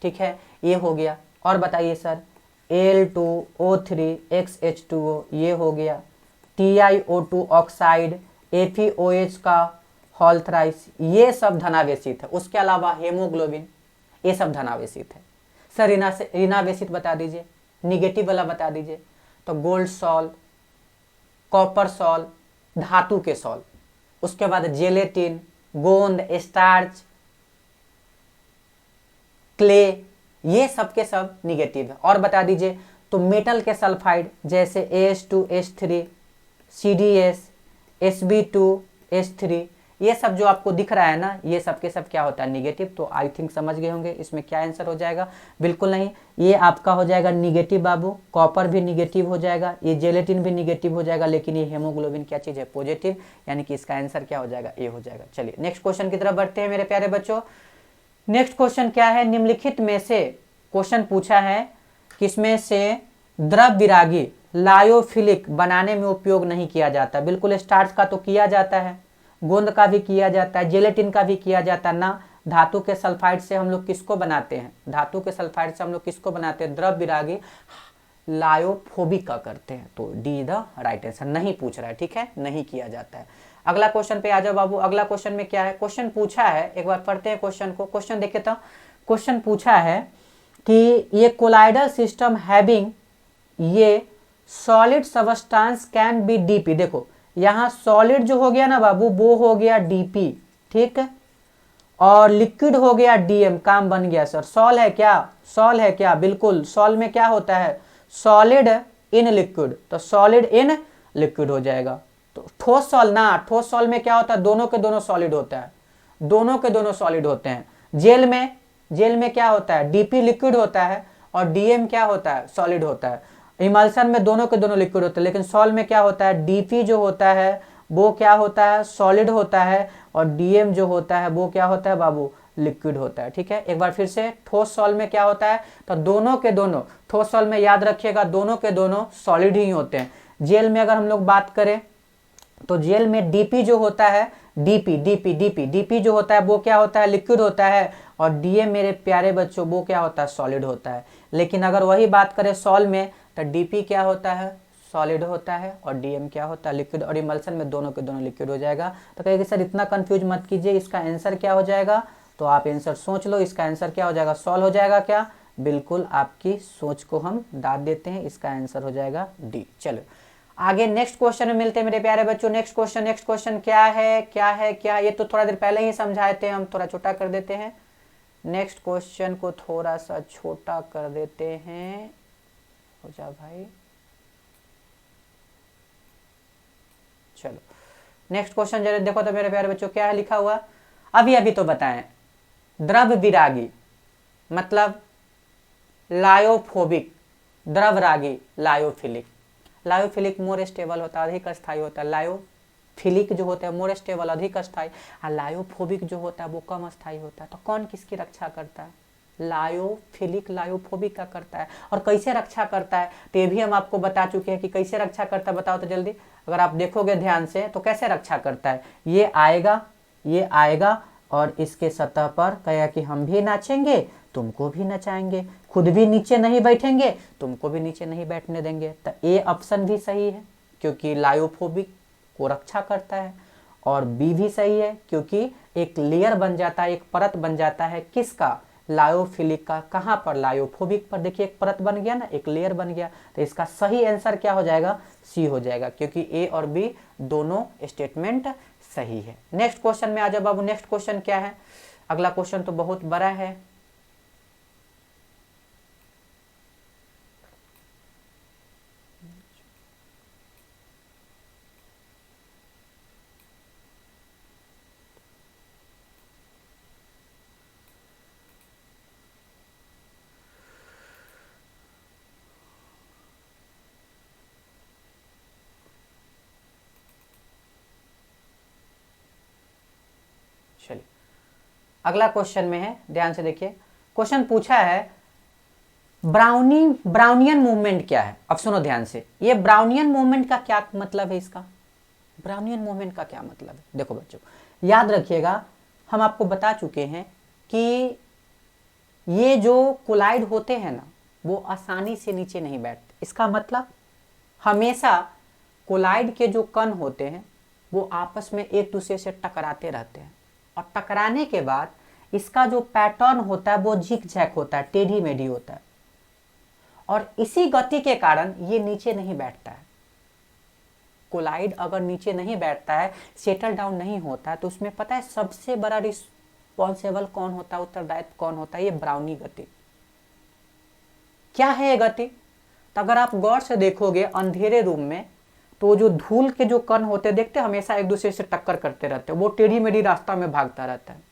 ठीक है, ये हो गया। और बताइए सर, Al2O3 XH2O, ये हो गया। TiO2 ऑक्साइड, FeOH का होल थ्राइस, ये सब धनावेशित है। उसके अलावा हेमोग्लोबिन, ये सब धनावेशित है। सर ऋणावेशित बता दीजिए, निगेटिव वाला बता दीजिए। तो गोल्ड सॉल्ट, कॉपर सॉल्ट, धातु के सॉल्ट, उसके बाद जेलेटिन, गोंद, स्टार्च, क्ले, ये सब के सब निगेटिव है। और बता दीजिए, तो मेटल के सल्फाइड जैसे AS2H3, CDS, Sb2H3, ये सब जो आपको दिख रहा है ना, ये सब के सब क्या होता है, निगेटिव। तो आई थिंक समझ गए होंगे इसमें क्या आंसर हो जाएगा, बिल्कुल नहीं, ये आपका हो जाएगा निगेटिव बाबू। कॉपर भी निगेटिव हो जाएगा, ये जेलेटिन भी निगेटिव हो जाएगा, लेकिन ये हेमोग्लोबिन क्या चीज़ है, पॉजिटिव, यानी कि इसका आंसर क्या हो जाएगा, ए हो जाएगा। चलिए नेक्स्ट क्वेश्चन की तरफ बढ़ते हैं मेरे प्यारे बच्चों। नेक्स्ट क्वेश्चन क्या है, निम्नलिखित में से क्वेश्चन पूछा है किसमें से द्रव विरागी लायोफिलिक बनाने में उपयोग नहीं किया जाता। बिल्कुल, स्टार्च का तो किया जाता है, गोंद का भी किया जाता है, जेलेटिन का भी किया जाता है ना। धातु के सल्फाइड से हम लोग किसको बनाते हैं, धातु के सल्फाइड से हम लोग किसको बनाते हैं, द्रव विरागी लायोफोबिक का करते हैं। तो डी द राइट आंसर, नहीं पूछ रहा है, ठीक है, नहीं किया जाता है। अगला क्वेश्चन पे आ जाओ बाबू। अगला क्वेश्चन में क्या है, क्वेश्चन पूछा है, एक बार पढ़ते हैं क्वेश्चन को। क्वेश्चन देखे तो क्वेश्चन पूछा है कि ये कोलाइडल सिस्टम हैविंग ये solid substance can be DP. देखो यहाँ सॉलिड जो हो गया ना बाबू, वो हो गया डीपी, ठीक है, और लिक्विड हो गया डीएम, काम बन गया सर। सॉल है क्या, सॉल है क्या, बिल्कुल। सॉल में क्या होता है, सॉलिड इन लिक्विड, तो सॉलिड इन लिक्विड हो जाएगा। तो ठोस सॉल ना, ठोस सॉल में क्या होता है, दोनों के दोनों सॉलिड होता है, दोनों के दोनों सॉलिड होते हैं। जेल में क्या होता है, डीपी लिक्विड होता है और डीएम क्या होता है, सॉलिड होता है। इमल्सन में दोनों के दोनों लिक्विड होते हैं, लेकिन सॉल में क्या होता है, डीपी जो होता है वो क्या होता है, सॉलिड होता है, और डीएम जो होता है वो क्या होता है बाबू, लिक्विड होता है। ठीक है, एक बार फिर से, ठोस सॉल में क्या होता है, तो दोनों के दोनों, ठोस सॉल में याद रखिएगा दोनों के दोनों सॉलिड ही होते हैं। जेल में अगर हम लोग बात करें तो जेल में डीपी जो होता है, डीपी जो होता है वो क्या होता है, लिक्विड होता है, और डीएम मेरे प्यारे बच्चों वो क्या होता है, सॉलिड होता है। लेकिन अगर वही बात करें सॉल में, तो डीपी क्या होता है, सॉलिड होता है, और डीएम क्या होता है, लिक्विड। और इमल्सन में दोनों के दोनों लिक्विड हो जाएगा। तो कहेंगे सर इतना कंफ्यूज मत कीजिए, इसका आंसर क्या हो जाएगा, तो आप आंसर सोच लो, इसका आंसर क्या हो जाएगा, सॉल्व हो जाएगा क्या, बिल्कुल आपकी सोच को हम दाद देते हैं, इसका आंसर हो जाएगा डी। चलो आगे नेक्स्ट क्वेश्चन में मिलते हैं मेरे प्यारे बच्चों। नेक्स्ट क्वेश्चन क्या है, क्या ये तो थोड़ा देर पहले ही समझाए थे, हम थोड़ा छोटा कर देते हैं। नेक्स्ट क्वेश्चन को थोड़ा सा छोटा कर देते हैं, हो जा भाई। चलो नेक्स्ट क्वेश्चन जरा देखो तो मेरे प्यारे बच्चों क्या है लिखा हुआ, अभी अभी तो बताएं। द्रव विरागी मतलब लायोफोबिक, द्रव रागी लायोफिलिक। लायोफिलिक मोर स्टेबल होता है, अधिक अस्थायी होता है। लायोफिलिक जो होता है मोर स्टेबल, अधिक अस्थायी, और लायोफोबिक जो होता है वो कम अस्थायी होता है। तो कौन किसकी रक्षा करता है? लायोफिलिक लायोफोबिक का करता है। और कैसे रक्षा करता है तो ये भी हम आपको बता चुके हैं कि कैसे रक्षा करता है, बताओ तो जल्दी। अगर आप देखोगे ध्यान से तो कैसे रक्षा करता है, ये आएगा और इसके सतह पर कहेगा कि हम भी नाचेंगे तुमको भी नचाएंगे, खुद भी नीचे नहीं बैठेंगे तुमको भी नीचे नहीं बैठने देंगे। तो ए ऑप्शन भी सही है क्योंकि लायोफोबिक को रक्षा करता है, और बी भी सही है क्योंकि एक लेयर बन जाता है, एक परत बन जाता है किसका? लायोफिलिक का। कहाँ पर? लायोफोबिक पर। देखिए एक परत बन गया ना, एक लेयर बन गया। तो इसका सही आंसर क्या हो जाएगा? सी हो जाएगा, क्योंकि ए और बी दोनों स्टेटमेंट सही है। नेक्स्ट क्वेश्चन में आ जाओ बाबू। नेक्स्ट क्वेश्चन क्या है? अगला क्वेश्चन तो बहुत बड़ा है। चलिए अगला क्वेश्चन में है, ध्यान से देखिए। क्वेश्चन पूछा है ब्राउनियन मूवमेंट क्या है। अब सुनो ध्यान से, ये ब्राउनियन मूवमेंट का क्या मतलब है? इसका ब्राउनियन मूवमेंट का क्या मतलब है? देखो बच्चों याद रखिएगा, हम आपको बता चुके हैं कि ये जो कोलाइड होते हैं ना वो आसानी से नीचे नहीं बैठते। इसका मतलब हमेशा कोलाइड के जो कण होते हैं वो आपस में एक दूसरे से टकराते रहते हैं, और टकराने के बाद इसका जो पैटर्न होता है वो झिक झैक होता है, टेढ़ी मेढ़ी होता है, और इसी गति के कारण ये नीचे नहीं बैठता है। कोलाइड अगर नीचे नहीं बैठता है, सेटल डाउन नहीं होता है, तो उसमें पता है सबसे बड़ा रिस्पॉन्सिबल कौन होता है, उत्तरदायित्व कौन होता है? ये ब्राउनी गति। क्या है ये गति? तो अगर आप गौर से देखोगे अंधेरे रूम में, तो जो धूल के जो कण होते हैं देखते हमेशा एक दूसरे से टक्कर करते रहते हैं, वो टेढ़ी मेढ़ी रास्ता में भागता रहता है,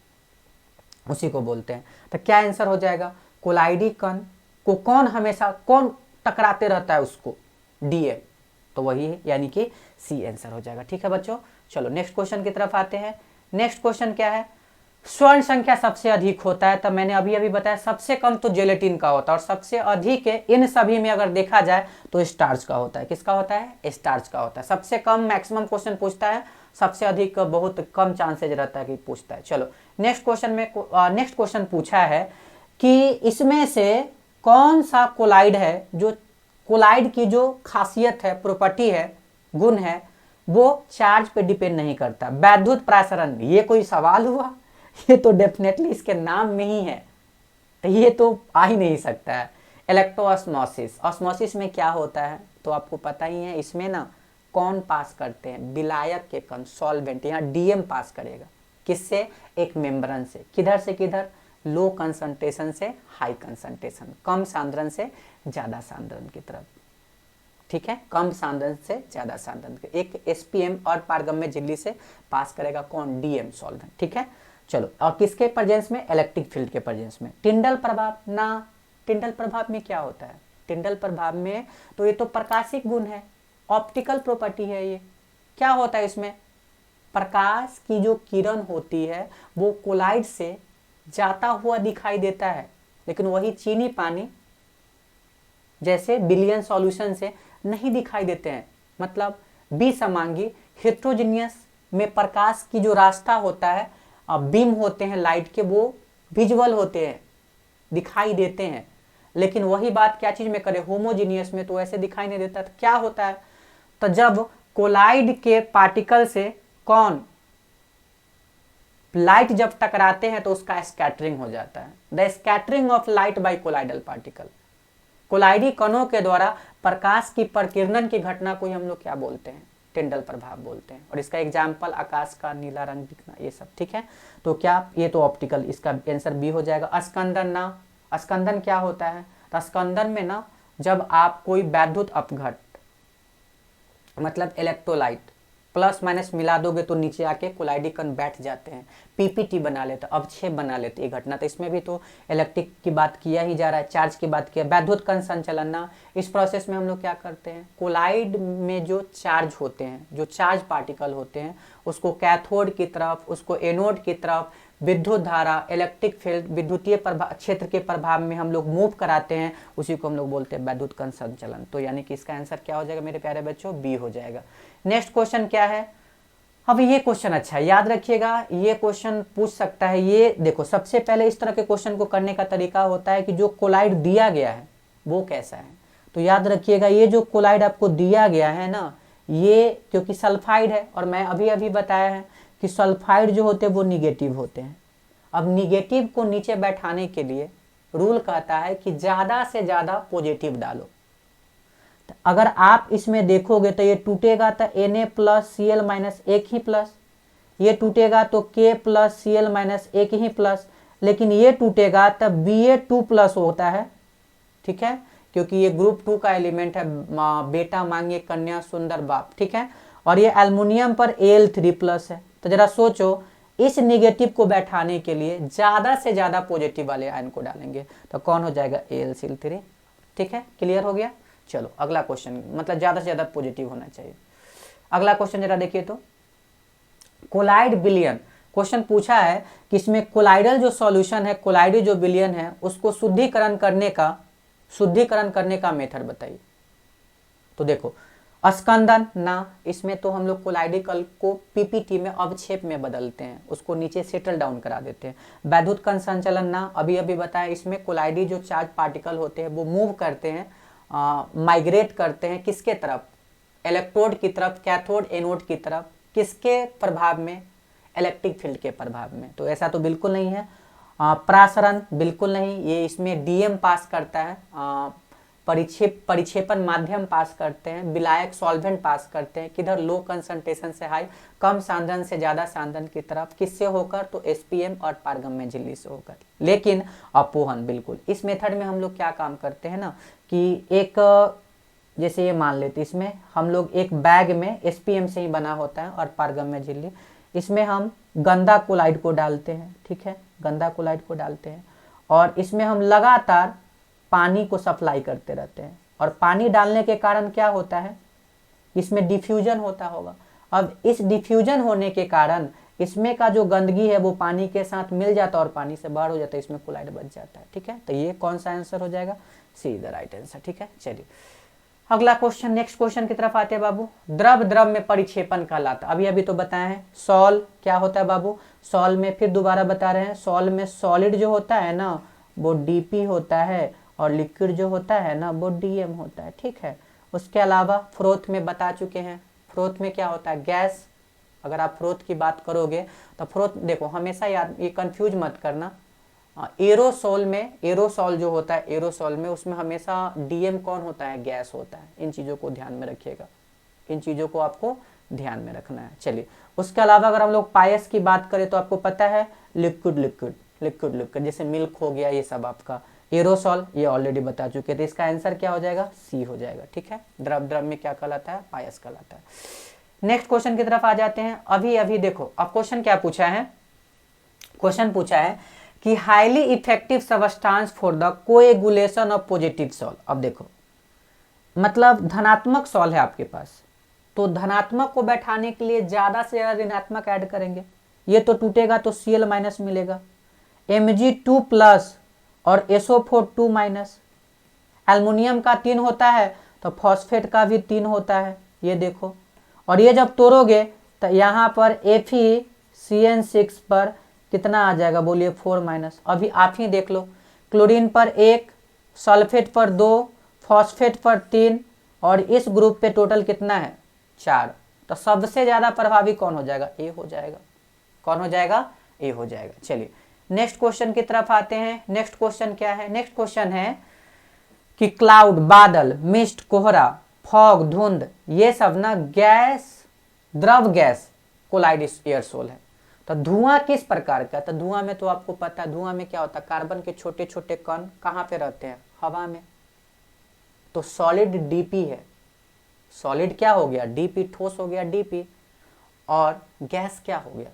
उसी को बोलते हैं। तो क्या आंसर हो जाएगा? कोलाइडी कण को कौन टकराते रहता है? उसको, डीएम। तो वही है, यानी कि सी आंसर हो जाएगा। ठीक है बच्चों, चलो नेक्स्ट क्वेश्चन की तरफ आते हैं। नेक्स्ट क्वेश्चन क्या है? स्वर्ण संख्या सबसे अधिक होता है, तो मैंने अभी अभी बताया सबसे कम तो जेलेटिन का होता है, और सबसे अधिक इन सभी में अगर देखा जाए तो स्टार्च का होता है। किसका होता है? स्टार्च का होता है। सबसे कम मैक्सिमम क्वेश्चन पूछता है, सबसे अधिक बहुत कम चांसेज रहता है कि पूछता है। चलो नेक्स्ट क्वेश्चन पूछा है कि इसमें से कौन सा कोलाइड है जो कोलाइड की जो खासियत है, प्रॉपर्टी है, गुण है, वो चार्ज पे डिपेंड नहीं करता। वैद्युत प्रासरण, ये कोई सवाल हुआ? ये तो डेफिनेटली इसके नाम में ही है, तो ये तो आ ही नहीं सकता है। इलेक्ट्रोऑस्मोसिस, ऑस्मोसिस में क्या होता है तो आपको पता ही है। इसमें ना कौन पास करते हैं? विलायक के कण, सॉल्वेंट। यहाँ डीएम पास करेगा, किससे? एक मेम्ब्रेन से। किधर से किधर? लो कंसंट्रेशन से हाई कंसंट्रेशन, कम सांद्रण से ज्यादा सांद्रण की तरफ। ठीक है, कम सांद्रण से ज्यादा सांद्रण के। एक एसपीएम और पारगम्य झिल्ली से पास करेगा कौन? DM solvent. ठीक है, चलो। और किसके प्रेजेंस में? इलेक्ट्रिक फील्ड के प्रेजेंस में। टिंडल प्रभाव ना, टिंडल प्रभाव में क्या होता है? टिंडल प्रभाव में तो ये तो प्रकाशिक गुण है, ऑप्टिकल प्रॉपर्टी है। ये क्या होता है इसमें? प्रकाश की जो किरण होती है वो कोलाइड से जाता हुआ दिखाई देता है, लेकिन वही चीनी पानी जैसे बिलियन सॉल्यूशन से नहीं दिखाई देते हैं। मतलब विसमांगी हेट्रोजीनियस में प्रकाश की जो रास्ता होता है, बीम होते हैं लाइट के, वो विजुअल होते हैं, दिखाई देते हैं। लेकिन वही बात क्या चीज में करें? होमोजीनियस में तो ऐसे दिखाई नहीं देता। तो क्या होता है? तो जब कोलाइड के पार्टिकल से कौन लाइट जब टकराते हैं तो उसका स्कैटरिंग हो जाता है। The scattering of light by colloidal particle, कोलाइडी कणों के द्वारा प्रकाश की प्रकीर्णन की घटना को ही हम लोग क्या बोलते हैं, टिंडल प्रभाव बोलते हैं। और इसका एग्जाम्पल आकाश का नीला रंग दिखना, ये सब ठीक है। तो क्या ये तो ऑप्टिकल, इसका आंसर बी हो जाएगा। स्कंदन ना, स्कंदन क्या होता है, तो स्कंदन में ना जब आप कोई वैद्युत अपघट मतलब इलेक्ट्रोलाइट प्लस माइनस मिला दोगे तो नीचे आके कोलाइडी कण बैठ जाते हैं, पीपीटी बना लेते, अवक्षेप बना लेते ये घटना। तो इसमें भी तो इलेक्ट्रिक की बात किया ही जा रहा है, चार्ज की बात किया। वैद्युत कण संचलन ना, इस प्रोसेस में हम लोग क्या करते हैं, कोलाइड में जो चार्ज होते हैं, जो चार्ज पार्टिकल होते हैं, उसको कैथोड की तरफ, उसको एनोड की तरफ विद्युत धारा, इलेक्ट्रिक फील्ड, विद्युतीय क्षेत्र के प्रभाव में हम लोग मूव कराते हैं, उसी को हम लोग बोलते हैं वैद्युत कण संचलन। तो यानी कि इसका आंसर क्या हो जाएगा मेरे प्यारे बच्चों, बी हो जाएगा। नेक्स्ट क्वेश्चन क्या है, अब ये क्वेश्चन अच्छा है, याद रखिएगा, ये क्वेश्चन पूछ सकता है। ये देखो, सबसे पहले इस तरह के क्वेश्चन को करने का तरीका होता है कि जो कोलाइड दिया गया है वो कैसा है। तो याद रखिएगा, ये जो कोलाइड आपको दिया गया है ना, ये क्योंकि सल्फाइड है, और मैं अभी अभी बताया है कि सल्फाइड जो होते हैं वो निगेटिव होते हैं। अब निगेटिव को नीचे बैठाने के लिए रूल कहता है कि ज्यादा से ज्यादा पॉजिटिव डालो। तो अगर आप इसमें देखोगे तो ये टूटेगा तो Na प्लस Cl माइनस एक ही प्लस, ये टूटेगा तो K प्लस Cl माइनस एक ही प्लस, लेकिन ये टूटेगा तो Ba2 प्लस होता है, ठीक है, क्योंकि ये ग्रुप 2 का एलिमेंट है, बेटा मांगे कन्या सुंदर बाप, ठीक है। और ये एल्युमिनियम पर Al3 प्लस है। तो जरा सोचो, इस निगेटिव को बैठाने के लिए ज्यादा से ज्यादा पॉजिटिव वाले आयन को डालेंगे, तो कौन हो जाएगा, Al3, ठीक है, क्लियर हो गया। चलो अगला क्वेश्चन, मतलब ज्यादा से ज्यादा पॉजिटिव होना चाहिए। अगला क्वेश्चन जरा देखिए तो, कोलाइड विलयन क्वेश्चन पूछा है कि इसमें कोलाइडल जो सॉल्यूशन है, कोलाइडी जो विलयन है, उसको शुद्धिकरण करने का मेथड बताइए। तो देखो, स्कंदन ना, इसमें तो हम लोग कोलाइडिकल को पीपीटी में अवक्षेप में बदलते हैं, उसको नीचे सेटल डाउन करा देते हैं। वैद्युत कण संचलन ना, अभी अभी बताया, इसमें कोलाइडी जो चार्ज पार्टिकल होते हैं वो मूव करते हैं, माइग्रेट करते हैं किसके तरफ, इलेक्ट्रोड की तरफ, कैथोड एनोड की तरफ, किसके प्रभाव में, इलेक्ट्रिक फील्ड के प्रभाव में। तो ऐसा तो बिल्कुल नहीं है। प्रासरण बिल्कुल नहीं, ये इसमें डीएम पास करता है, परिक्षेपण माध्यम पास करते हैं, विलायक सॉल्वेंट पास करते हैं, किधर, लो कंसंट्रेशन से हाई, कम सांद्रण से ज्यादा सांद्रण की तरफ, किससे होकर, तो एसपीएम और पारगम्य झिल्ली से होकर। लेकिन अपोहन बिल्कुल, इस मेथड में हम लोग क्या काम करते हैं ना, कि एक जैसे ये मान लेते, इसमें हम लोग एक बैग में एसपीएम से ही बना होता है और पारगम्य झिल्ली, इसमें हम गंदा कोलाइड को डालते हैं, ठीक है, गंदा कोलाइड को डालते हैं, और इसमें हम लगातार पानी को सप्लाई करते रहते हैं। और पानी डालने के कारण क्या होता है, इसमें डिफ्यूजन होता होगा। अब इस डिफ्यूजन होने के कारण इसमें का जो गंदगी है वो पानी के साथ मिल जाता है और पानी से बाहर हो जाता है, इसमें कोलाइड बच जाता है, ठीक है। तो ये कौन सा आंसर हो जाएगा, सी द राइट आंसर, ठीक है। चलिए अगला क्वेश्चन, नेक्स्ट क्वेश्चन की तरफ आते हैं बाबू। द्रव द्रव में परिक्षेपण कहलाता, अभी तो बताए हैं। सॉल क्या होता है बाबू, सॉल में फिर दोबारा बता रहे हैं, सॉल में सॉलिड जो होता है ना वो डीपी होता है, और लिक्विड जो होता है ना वो डीएम होता है, ठीक है। उसके अलावा फ्रोथ में बता चुके हैं, फ्रोथ में क्या होता है, गैस। अगर आप फ्रोथ की बात करोगे तो फ्रोथ देखो हमेशा याद, ये कंफ्यूज मत करना, एरोसोल में, एरोसोल जो होता है, एरोसोल में उसमें हमेशा डीएम कौन होता है, गैस होता है। इन चीज़ों को ध्यान में रखिएगा, इन चीज़ों को आपको ध्यान में रखना है। चलिए उसके अलावा अगर हम लोग पायस की बात करें तो आपको पता है लिक्विड लिक्विड लिक्विड लिक्विड, जैसे मिल्क हो गया, ये सब आपका एरोसॉल, ये ऑलरेडी बता चुके थे। इसका आंसर क्या हो जाएगा, सी हो जाएगा, ठीक है। द्रव द्रव में क्या कहलाता है, पायस कहलाता है। नेक्स्ट क्वेश्चन की तरफ आ जाते हैं। अभी देखो, अब क्वेश्चन क्या पूछा है, क्वेश्चन पूछा है कि highly effective substance for the coagulation of positive sol. अब देखो, मतलब धनात्मक सॉल है आपके पास, तो धनात्मक को बैठाने के लिए ज्यादा से ज्यादा ऋणात्मक ऐड करेंगे, ये तो टूटेगा तो Cl माइनस मिलेगा, Mg2 प्लस और SO4 2 माइनस। एल्युमिनियम का 3 होता है तो फॉस्फेट का भी 3 होता है, ये देखो। और ये जब तोड़ोगे तो यहाँ पर FeCN6 पर कितना आ जाएगा, बोलिए 4 माइनस। अभी आप ही देख लो, क्लोरीन पर 1, सल्फेट पर 2, फॉस्फेट पर 3, और इस ग्रुप पे टोटल कितना है, 4। तो सबसे ज्यादा प्रभावी कौन हो जाएगा, ए हो जाएगा। कौन हो जाएगा, ए हो जाएगा। चलिए नेक्स्ट क्वेश्चन की तरफ आते हैं। नेक्स्ट क्वेश्चन क्या है? नेक्स्ट क्वेश्चन है कि क्लाउड, बादल, मिस्ट, कोहरा, फॉग, धुंध, ये सब ना गैस, द्रव गैस कोलाइड एयरसोल है। तो धुआं किस प्रकार का? तो धुआं में तो आपको पता है, धुआं में क्या होता है, कार्बन के छोटे छोटे कण कहाँ पे रहते हैं? हवा में। तो सॉलिड डीपी है। सॉलिड क्या हो गया? डीपी, ठोस हो गया डीपी। और गैस क्या हो गया?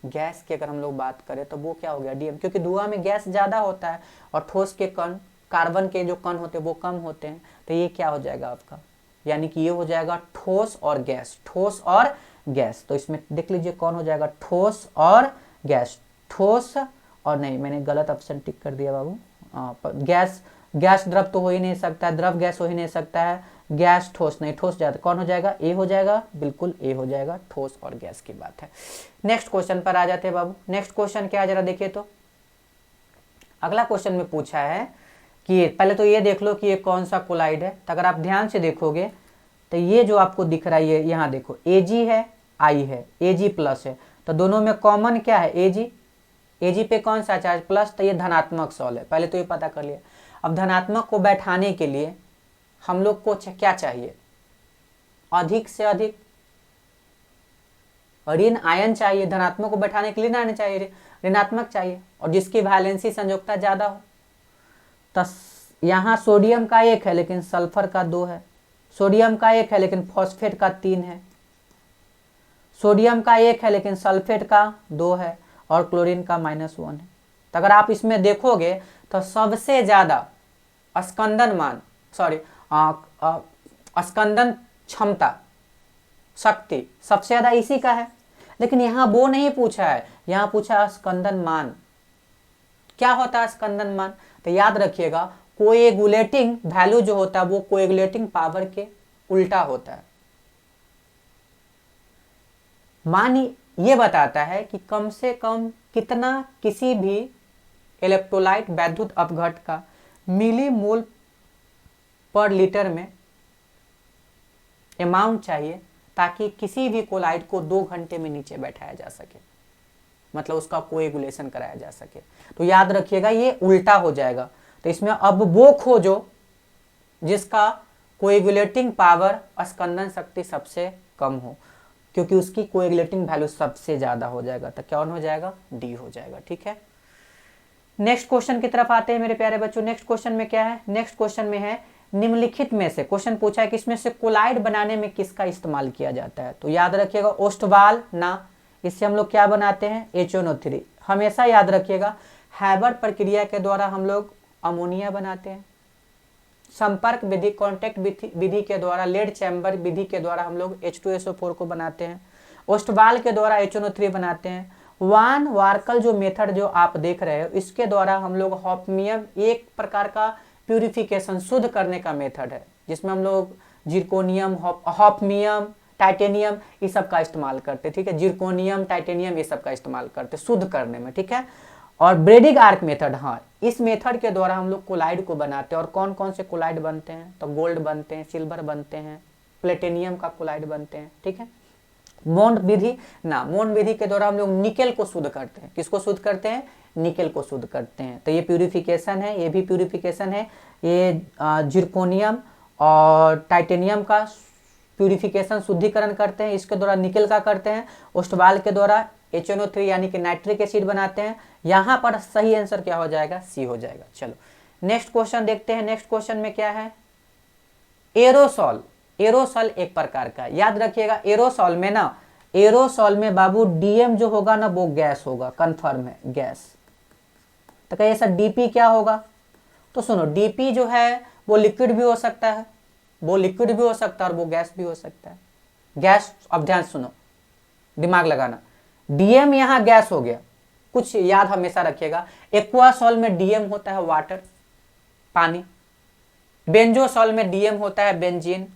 गैस की अगर हम लोग बात करें तो वो क्या हो गया? डीएम, क्योंकि धुआं में गैस ज्यादा होता है और ठोस के कण, कार्बन के जो कण होते हैं वो कम होते हैं। तो ये क्या हो जाएगा आपका? यानी कि ये हो जाएगा ठोस और गैस, ठोस और गैस। तो इसमें देख लीजिए कौन हो जाएगा? ठोस और गैस। ठोस और नहीं, मैंने गलत ऑप्शन टिक कर दिया बाबू। गैस, गैस द्रव तो हो ही नहीं सकता है, द्रव गैस हो ही नहीं सकता है, गैस ठोस नहीं, ठोस जाता, कौन हो जाएगा? ए हो जाएगा, बिल्कुल ए हो जाएगा, ठोस और गैस की बात है। नेक्स्ट क्वेश्चन पर आ जाते हैं बाबू। नेक्स्ट क्वेश्चन क्या है जरा देखिए तो। अगला क्वेश्चन में पूछा है कि पहले तो ये देख लो कि ये कौन सा कोलाइड है। तो अगर आप ध्यान से देखोगे तो ये जो आपको दिख रहा है, ये यहाँ देखो एजी है, आई है, एजी प्लस है। तो दोनों में कॉमन क्या है? एजी। एजी पे कौन सा चार्ज? प्लस। तो ये धनात्मक सॉल है, पहले तो ये पता कर लिया। अब धनात्मक को बैठाने के लिए हम लोग को क्या चाहिए? अधिक से अधिक ऋण आयन चाहिए। धनात्मक को बैठाने के लिए ना आने चाहिए, ऋणात्मक चाहिए, और जिसकी वैलेंसी संयोजकता ज्यादा हो। तो यहाँ सोडियम का 1 है लेकिन सल्फर का 2 है, सोडियम का 1 है लेकिन फॉस्फेट का 3 है, सोडियम का 1 है लेकिन सल्फेट का 2 है, और क्लोरीन का -1 है। तो अगर आप इसमें देखोगे तो सबसे ज्यादा स्कंदन मान, सॉरी स्कंदन क्षमता, शक्ति सबसे ज्यादा इसी का है। लेकिन यहाँ वो नहीं पूछा है, यहाँ पूछा स्कंदन मान। क्या होता है स्कंदन मान? तो याद रखिएगा, कोएगुलेटिंग वैल्यू जो होता है वो कोएगुलेटिंग पावर के उल्टा होता है। मान ये बताता है कि कम से कम कितना किसी भी इलेक्ट्रोलाइट वैद्युत अपघट का मिलीमोल पर लीटर में अमाउंट चाहिए ताकि किसी भी कोलाइड को 2 घंटे में नीचे बैठाया जा सके, मतलब उसका कोएगुलेशन कराया जा सके। तो याद रखिएगा ये उल्टा हो जाएगा। तो इसमें अब वो खोजो जिसका कोएगुलेटिंग पावर, स्कंदन शक्ति सबसे कम हो, क्योंकि उसकी कोएगुलेटिंग वैल्यू सबसे ज्यादा हो जाएगा। तो कौन हो जाएगा? डी हो जाएगा। ठीक है, नेक्स्ट क्वेश्चन की तरफ आते हैं मेरे प्यारे बच्चों। नेक्स्ट क्वेश्चन में क्या है? नेक्स्ट क्वेश्चन में है निम्नलिखित में से, क्वेश्चन पूछा है कि इसमें से कोलाइड बनाने में किसका इस्तेमाल किया जाता है? तो याद रखिएगा ओस्टवाल ना, इससे हम लोग क्या बनाते हैं? HNO3। हमेशा याद रखिएगा हैबर प्रक्रिया के द्वारा हम लोग अमोनिया बनाते हैं। संपर्क विधि, कॉन्टेक्ट विधि के द्वारा, लेड चैम्बर विधि के द्वारा हम लोग H2SO4 को बनाते हैं। ओस्टवाल के द्वारा HNO3 बनाते हैं। वान वार्कल जो मेथड जो आप देख रहे हो, इसके द्वारा हम लोग हॉफनियम, एक प्रकार का प्यूरिफिकेशन, शुद्ध करने का मेथड है, जिसमें हम लोग जिरकोनियम, हॉफनियम, टाइटेनियम ये सब का इस्तेमाल करते हैं। ठीक है, जिरकोनियम, टाइटेनियम ये सब का इस्तेमाल करते हैं शुद्ध करने में। ठीक है, और ब्रेडिंग आर्क मेथड, हाँ, इस मेथड के द्वारा हम लोग कोलाइड को बनाते हैं। और कौन कौन से कोलाइड बनते हैं? तो गोल्ड बनते हैं, सिल्वर बनते हैं, प्लेटिनियम का कोलाइड बनते हैं। ठीक है, मोन विधि ना, मोन विधि के द्वारा हम लोग निकेल को शुद्ध करते हैं। किसको शुद्ध करते हैं? निकेल को शुद्ध करते हैं। तो ये प्यूरिफिकेशन है, ये भी प्यूरिफिकेशन है। ये जिरकोनियम और टाइटेनियम का प्यूरिफिकेशन, शुद्धिकरण करते हैं, इसके द्वारा निकेल का करते हैं। ओस्टवाल के द्वारा HNO3 यानी कि नाइट्रिक एसिड बनाते हैं। यहाँ पर सही आंसर क्या हो जाएगा? सी हो जाएगा। चलो नेक्स्ट क्वेश्चन देखते हैं। नेक्स्ट क्वेश्चन में क्या है? एरोसॉल। एरोसॉल एक प्रकार का, याद रखिएगा एरोसॉल में ना, एरोसॉल में बाबू डीएम जो होगा ना वो गैस होगा, कंफर्म है, गैस। तो कहीं ऐसा डीपी क्या होगा? तो सुनो, डीपी जो है वो लिक्विड भी हो सकता है, वो लिक्विड भी हो सकता है और वो गैस भी हो सकता है। गैस, अब ध्यान सुनो, दिमाग लगाना, डीएम यहाँ गैस हो गया। कुछ याद हमेशा रखिएगा, एक्वासॉल में डीएम होता है वाटर, पानी। बेंजोसॉल में डीएम होता है बेंजीन।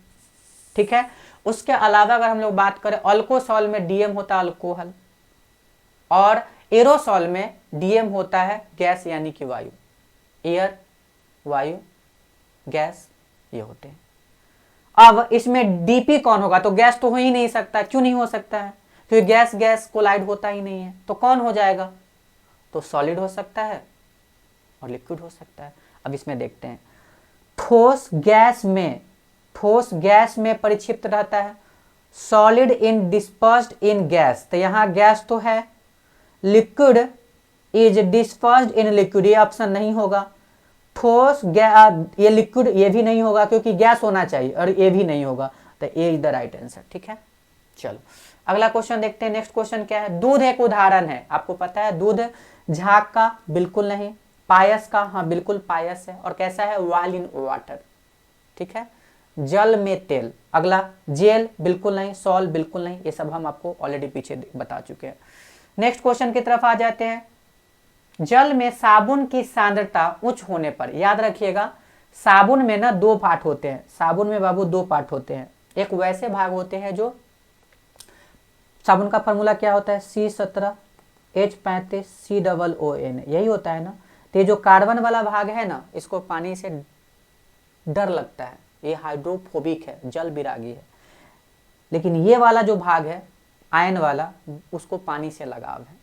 ठीक है, उसके अलावा अगर हम लोग बात करें, अल्कोसॉल में डीएम होता है अल्कोहल, और एरोसॉल में डीएम होता है गैस यानी कि वायु, एयर, वायु, गैस, ये होते हैं। अब इसमें डीपी कौन होगा? तो गैस तो हो ही नहीं सकता। क्यों नहीं हो सकता है? क्योंकि गैस गैस कोलाइड होता ही नहीं है। तो कौन हो जाएगा? तो सॉलिड हो सकता है और लिक्विड हो सकता है। अब इसमें देखते हैं, ठोस गैस में परिक्षिप्त रहता है, solid in dispersed in gas, तो यहाँ गैस तो है, liquid is dispersed in liquid, ये ऑप्शन नहीं होगा, ठोस ये लिक्विड ये भी नहीं होगा क्योंकि गैस होना चाहिए, और ये भी नहीं होगा, तो ए इज द राइट आंसर। ठीक है, चलो अगला क्वेश्चन देखते हैं। नेक्स्ट क्वेश्चन क्या है, दूध एक उदाहरण है, आपको पता है दूध झाग का, बिल्कुल नहीं, पायस का, हाँ बिल्कुल पायस है, और कैसा है, वाइल इन वाटर। ठीक है, जल में तेल। अगला जेल, बिल्कुल नहीं, सॉल, बिल्कुल नहीं, ये सब हम आपको ऑलरेडी पीछे बता चुके हैं। नेक्स्ट क्वेश्चन की तरफ आ जाते हैं, जल में साबुन की सांद्रता उच्च होने पर, याद रखिएगा साबुन में ना दो पार्ट होते हैं, साबुन में बाबू दो पार्ट होते हैं, एक वैसे भाग होते हैं जो, साबुन का फॉर्मूला क्या होता है, C17H35 COON, यही होता है ना। तो ये जो कार्बन वाला भाग है ना, इसको पानी से डर लगता है, ये हाइड्रोफोबिक है, जल विरागी है। लेकिन ये वाला जो भाग है आयन वाला, उसको पानी से लगाव है।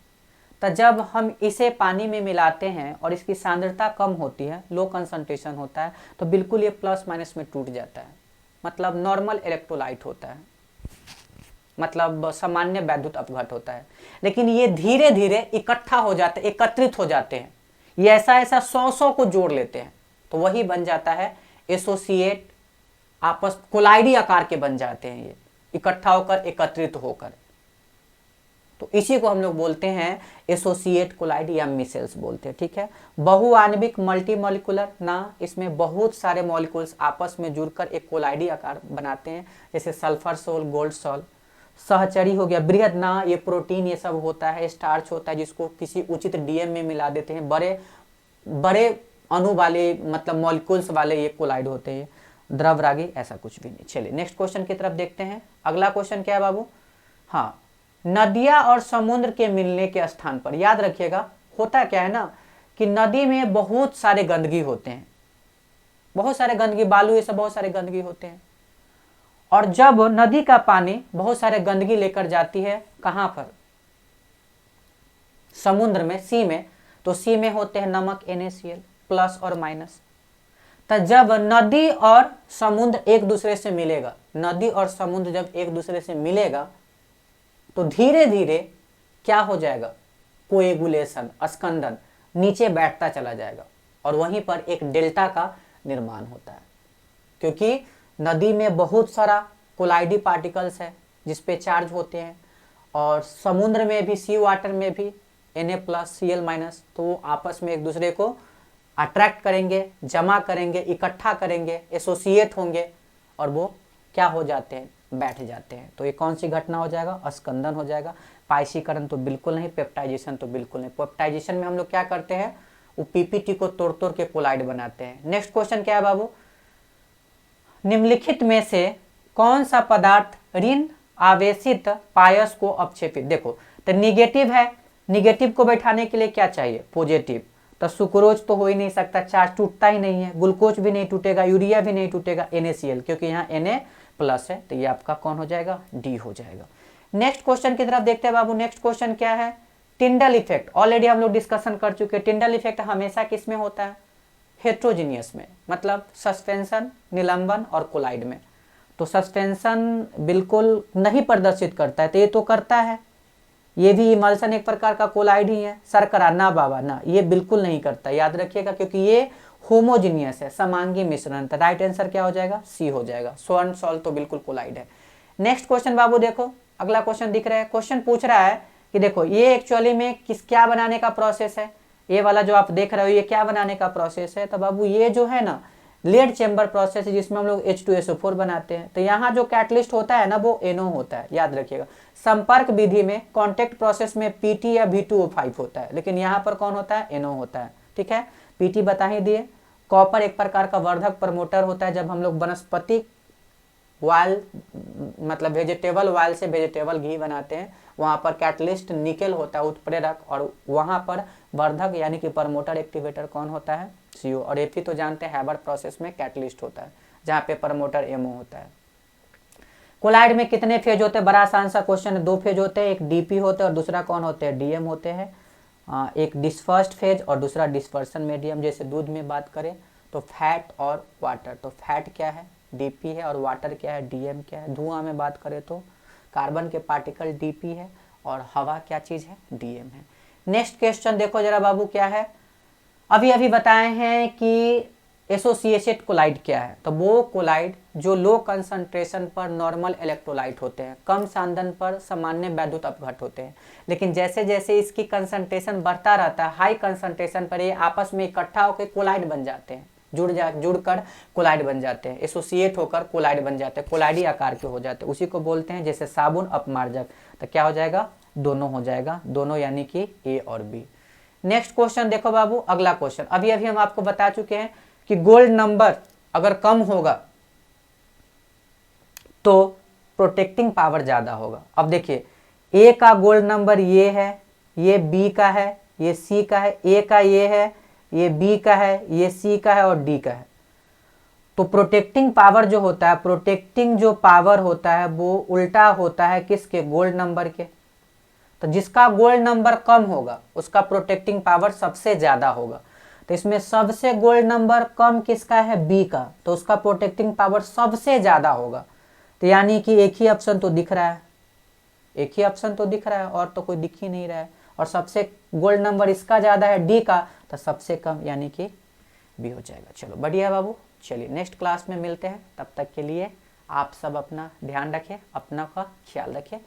तो जब हम इसे पानी में मिलाते हैं और इसकी सांद्रता कम होती है, लो कंसंट्रेशन होता है, तो बिल्कुल ये प्लस माइनस में टूट जाता है, मतलब नॉर्मल इलेक्ट्रोलाइट होता है, मतलब सामान्य वैद्युत अपघट होता है। लेकिन ये धीरे धीरे इकट्ठा हो जाते, एकत्रित हो जाते हैं, ये ऐसा 100 को जोड़ लेते हैं, तो वही बन जाता है एसोसिएट, आपस कोलाइडी आकार के बन जाते हैं, ये इकट्ठा होकर एकत्रित होकर, तो इसी को हम लोग बोलते हैं एसोसिएट कोलाइड या मिसेल्स बोलते हैं। ठीक है, बहुआण्विक मल्टीमॉलिक्यूलर ना, इसमें बहुत सारे मॉलिक्यूल्स आपस में जुड़कर एक कोलाइडी आकार बनाते हैं, जैसे सल्फर सोल, गोल्ड सोल। सहचरी हो गया, बृहद ना, ये प्रोटीन ये सब होता है, स्टार्च होता है, जिसको किसी उचित डीएम में मिला देते हैं, बड़े बड़े अणु वाले, मतलब मॉलिक्यूल्स वाले ये कोलाइड होते हैं। द्रवरागी ऐसा कुछ भी नहीं। चलिए नेक्स्ट क्वेश्चन की तरफ देखते हैं। अगला क्वेश्चन क्या है बाबू, हाँ, नदियां और समुद्र के मिलने के स्थान पर, याद रखिएगा होता क्या है ना कि नदी में बहुत सारे गंदगी होते हैं, बहुत सारे गंदगी, बालू ये सब बहुत सारे गंदगी होते हैं, और जब नदी का पानी बहुत सारे गंदगी लेकर जाती है कहां पर, समुद्र में, सी में, तो सी में होते हैं नमक NaCl प्लस और माइनस। तो जब नदी और समुद्र एक दूसरे से मिलेगा, नदी और समुद्र जब एक दूसरे से मिलेगा तो धीरे धीरे क्या हो जाएगा, कोएगुलेशन, अस्कंदन, नीचे बैठता चला जाएगा, और वहीं पर एक डेल्टा का निर्माण होता है, क्योंकि नदी में बहुत सारा कोलाइडी पार्टिकल्स है जिस पे चार्ज होते हैं, और समुद्र में भी, सी वाटर में भी Na+Cl-, तो वो आपस में एक दूसरे को अट्रैक्ट करेंगे, जमा करेंगे, इकट्ठा करेंगे, एसोसिएट होंगे, और वो क्या हो जाते हैं, बैठ जाते हैं। तो ये कौन सी घटना हो जाएगा, अस्कंदन हो जाएगा। पाइसीकरण तो बिल्कुल नहीं, पेप्टाइजेशन तो बिल्कुल नहीं। पेप्टाइजेशन में हम लोग क्या करते हैं, वो पीपीटी को तोड़ तोड़ के कोलाइड बनाते हैं। नेक्स्ट क्वेश्चन क्या है बाबू, निम्नलिखित में से कौन सा पदार्थ ऋण आवेशित पायस को अपक्षेपित, देखो तो निगेटिव है, निगेटिव को बैठाने के लिए क्या चाहिए, पॉजिटिव, तो सुक्रोज तो हो ही नहीं सकता, चार्ज टूटता ही नहीं है, ग्लूकोज भी नहीं टूटेगा, यूरिया भी नहीं टूटेगा, NaCl, क्योंकि यहाँ Na+ है, तो ये आपका कौन हो जाएगा, डी हो जाएगा। नेक्स्ट क्वेश्चन की तरफ देखते हैं बाबू। नेक्स्ट क्वेश्चन क्या है, टिंडल इफेक्ट, ऑलरेडी हम लोग डिस्कशन कर चुके हैं। टिंडल इफेक्ट हमेशा किस में होता है, हेट्रोजीनियस में, मतलब सस्पेंशन, निलंबन और कोलाइड में। तो सस्पेंशन बिल्कुल नहीं प्रदर्शित करता है, तो ये तो करता है, ये भी इमल्सन एक प्रकार का कोलाइड ही है। शर्करा ना बाबा ना, ये बिल्कुल नहीं करता, याद रखिएगा, क्योंकि ये होमोजीनियस है, समांगी मिश्रण। तो राइट आंसर क्या हो जाएगा, सी हो जाएगा। स्वर्ण सॉल्ट तो बिल्कुल कोलाइड है। नेक्स्ट क्वेश्चन बाबू देखो, अगला क्वेश्चन दिख रहा है, क्वेश्चन पूछ रहा है कि देखो ये एक्चुअली में क्या बनाने का प्रोसेस है, ये वाला जो आप देख रहे हो ये क्या बनाने का प्रोसेस है, तो बाबू ये जो है ना लेड चेम्बर प्रोसेस है, जिसमें हम लोग H2SO4 बनाते हैं। तो यहाँ जो कैटलिस्ट होता है ना वो NO होता है, याद रखिएगा। संपर्क विधि में कॉन्टेक्ट प्रोसेस में PT या V2O5 होता है, लेकिन यहाँ पर कौन होता है, NO होता है। ठीक है, PT बता ही दिए। कॉपर एक प्रकार का वर्धक प्रमोटर होता है। जब हम लोग वनस्पति वायल, मतलब वेजिटेबल वायल से वेजिटेबल घी बनाते हैं, वहाँ पर कैटलिस्ट निकेल होता है, उत्प्रेरक, और वहाँ पर वर्धक यानी कि प्रमोटर एक्टिवेटर कौन होता है, CO। और Fe तो जानते हैं हैबर्ट प्रोसेस में कैटलिस्ट होता है, जहाँ पे प्रमोटर MO होता है। कोलाइड में कितने फेज होते हैं, बड़ा आसान सा क्वेश्चन है, 2 फेज होते हैं, एक DP होते हैं और दूसरा कौन होते हैं, DM होते हैं। एक डिस्पर्स्ड फेज और दूसरा डिस्पर्सन मीडियम। जैसे दूध में बात करें तो फैट और वाटर, तो फैट क्या है, डीपी है, और वाटर क्या है, डीएम क्या है। धुआं में बात करें तो कार्बन के पार्टिकल डीपी है और हवा क्या चीज़ है, डीएम है। नेक्स्ट क्वेश्चन देखो जरा बाबू क्या है, अभी अभी बताए हैं कि एसोसिएटेड कोलाइड क्या है। तो वो कोलाइड जो लो कंसंट्रेशन पर नॉर्मल इलेक्ट्रोलाइट होते हैं, कम सांदन पर सामान्य वैद्युत अपघट होते हैं, लेकिन जैसे जैसे इसकी कंसंट्रेशन बढ़ता रहता है, हाई कंसंट्रेशन पर ये आपस में इकट्ठा होकर कोलाइड बन जाते हैं, जुड़कर कोलाइड बन जाते हैं, एसोसिएट होकर कोलाइड बन जाते हैं, कोलाइडी आकार के हो जाते हैं। उसी को बोलते हैं जैसे साबुन अपमार्जक। तो क्या हो जाएगा, दोनों हो जाएगा, दोनों यानी कि ए और बी। नेक्स्ट क्वेश्चन देखो बाबू, अगला क्वेश्चन अभी अभी हम आपको बता चुके हैं कि गोल्ड नंबर अगर कम होगा तो प्रोटेक्टिंग पावर ज्यादा होगा। अब देखिए ए का गोल्ड नंबर ये है, ये बी का है, ये सी का है, ए का ये है, ये बी का है, ये सी का है और डी का है। तो प्रोटेक्टिंग पावर जो होता है, प्रोटेक्टिंग जो पावर होता है वो उल्टा होता है किसके, गोल्ड नंबर के। तो जिसका गोल्ड नंबर कम होगा उसका प्रोटेक्टिंग पावर सबसे ज्यादा होगा। तो इसमें सबसे गोल्ड नंबर कम किसका है, बी का, तो उसका प्रोटेक्टिंग पावर सबसे ज्यादा होगा। तो यानी कि एक ही ऑप्शन तो दिख रहा है, एक ही ऑप्शन तो दिख रहा है और तो कोई दिख ही नहीं रहा है। और सबसे गोल्ड नंबर इसका ज्यादा है डी का, तो सबसे कम यानी कि बी हो जाएगा। चलो बढ़िया बाबू, चलिए नेक्स्ट क्लास में मिलते हैं, तब तक के लिए आप सब अपना ध्यान रखें, अपना का ख्याल रखें।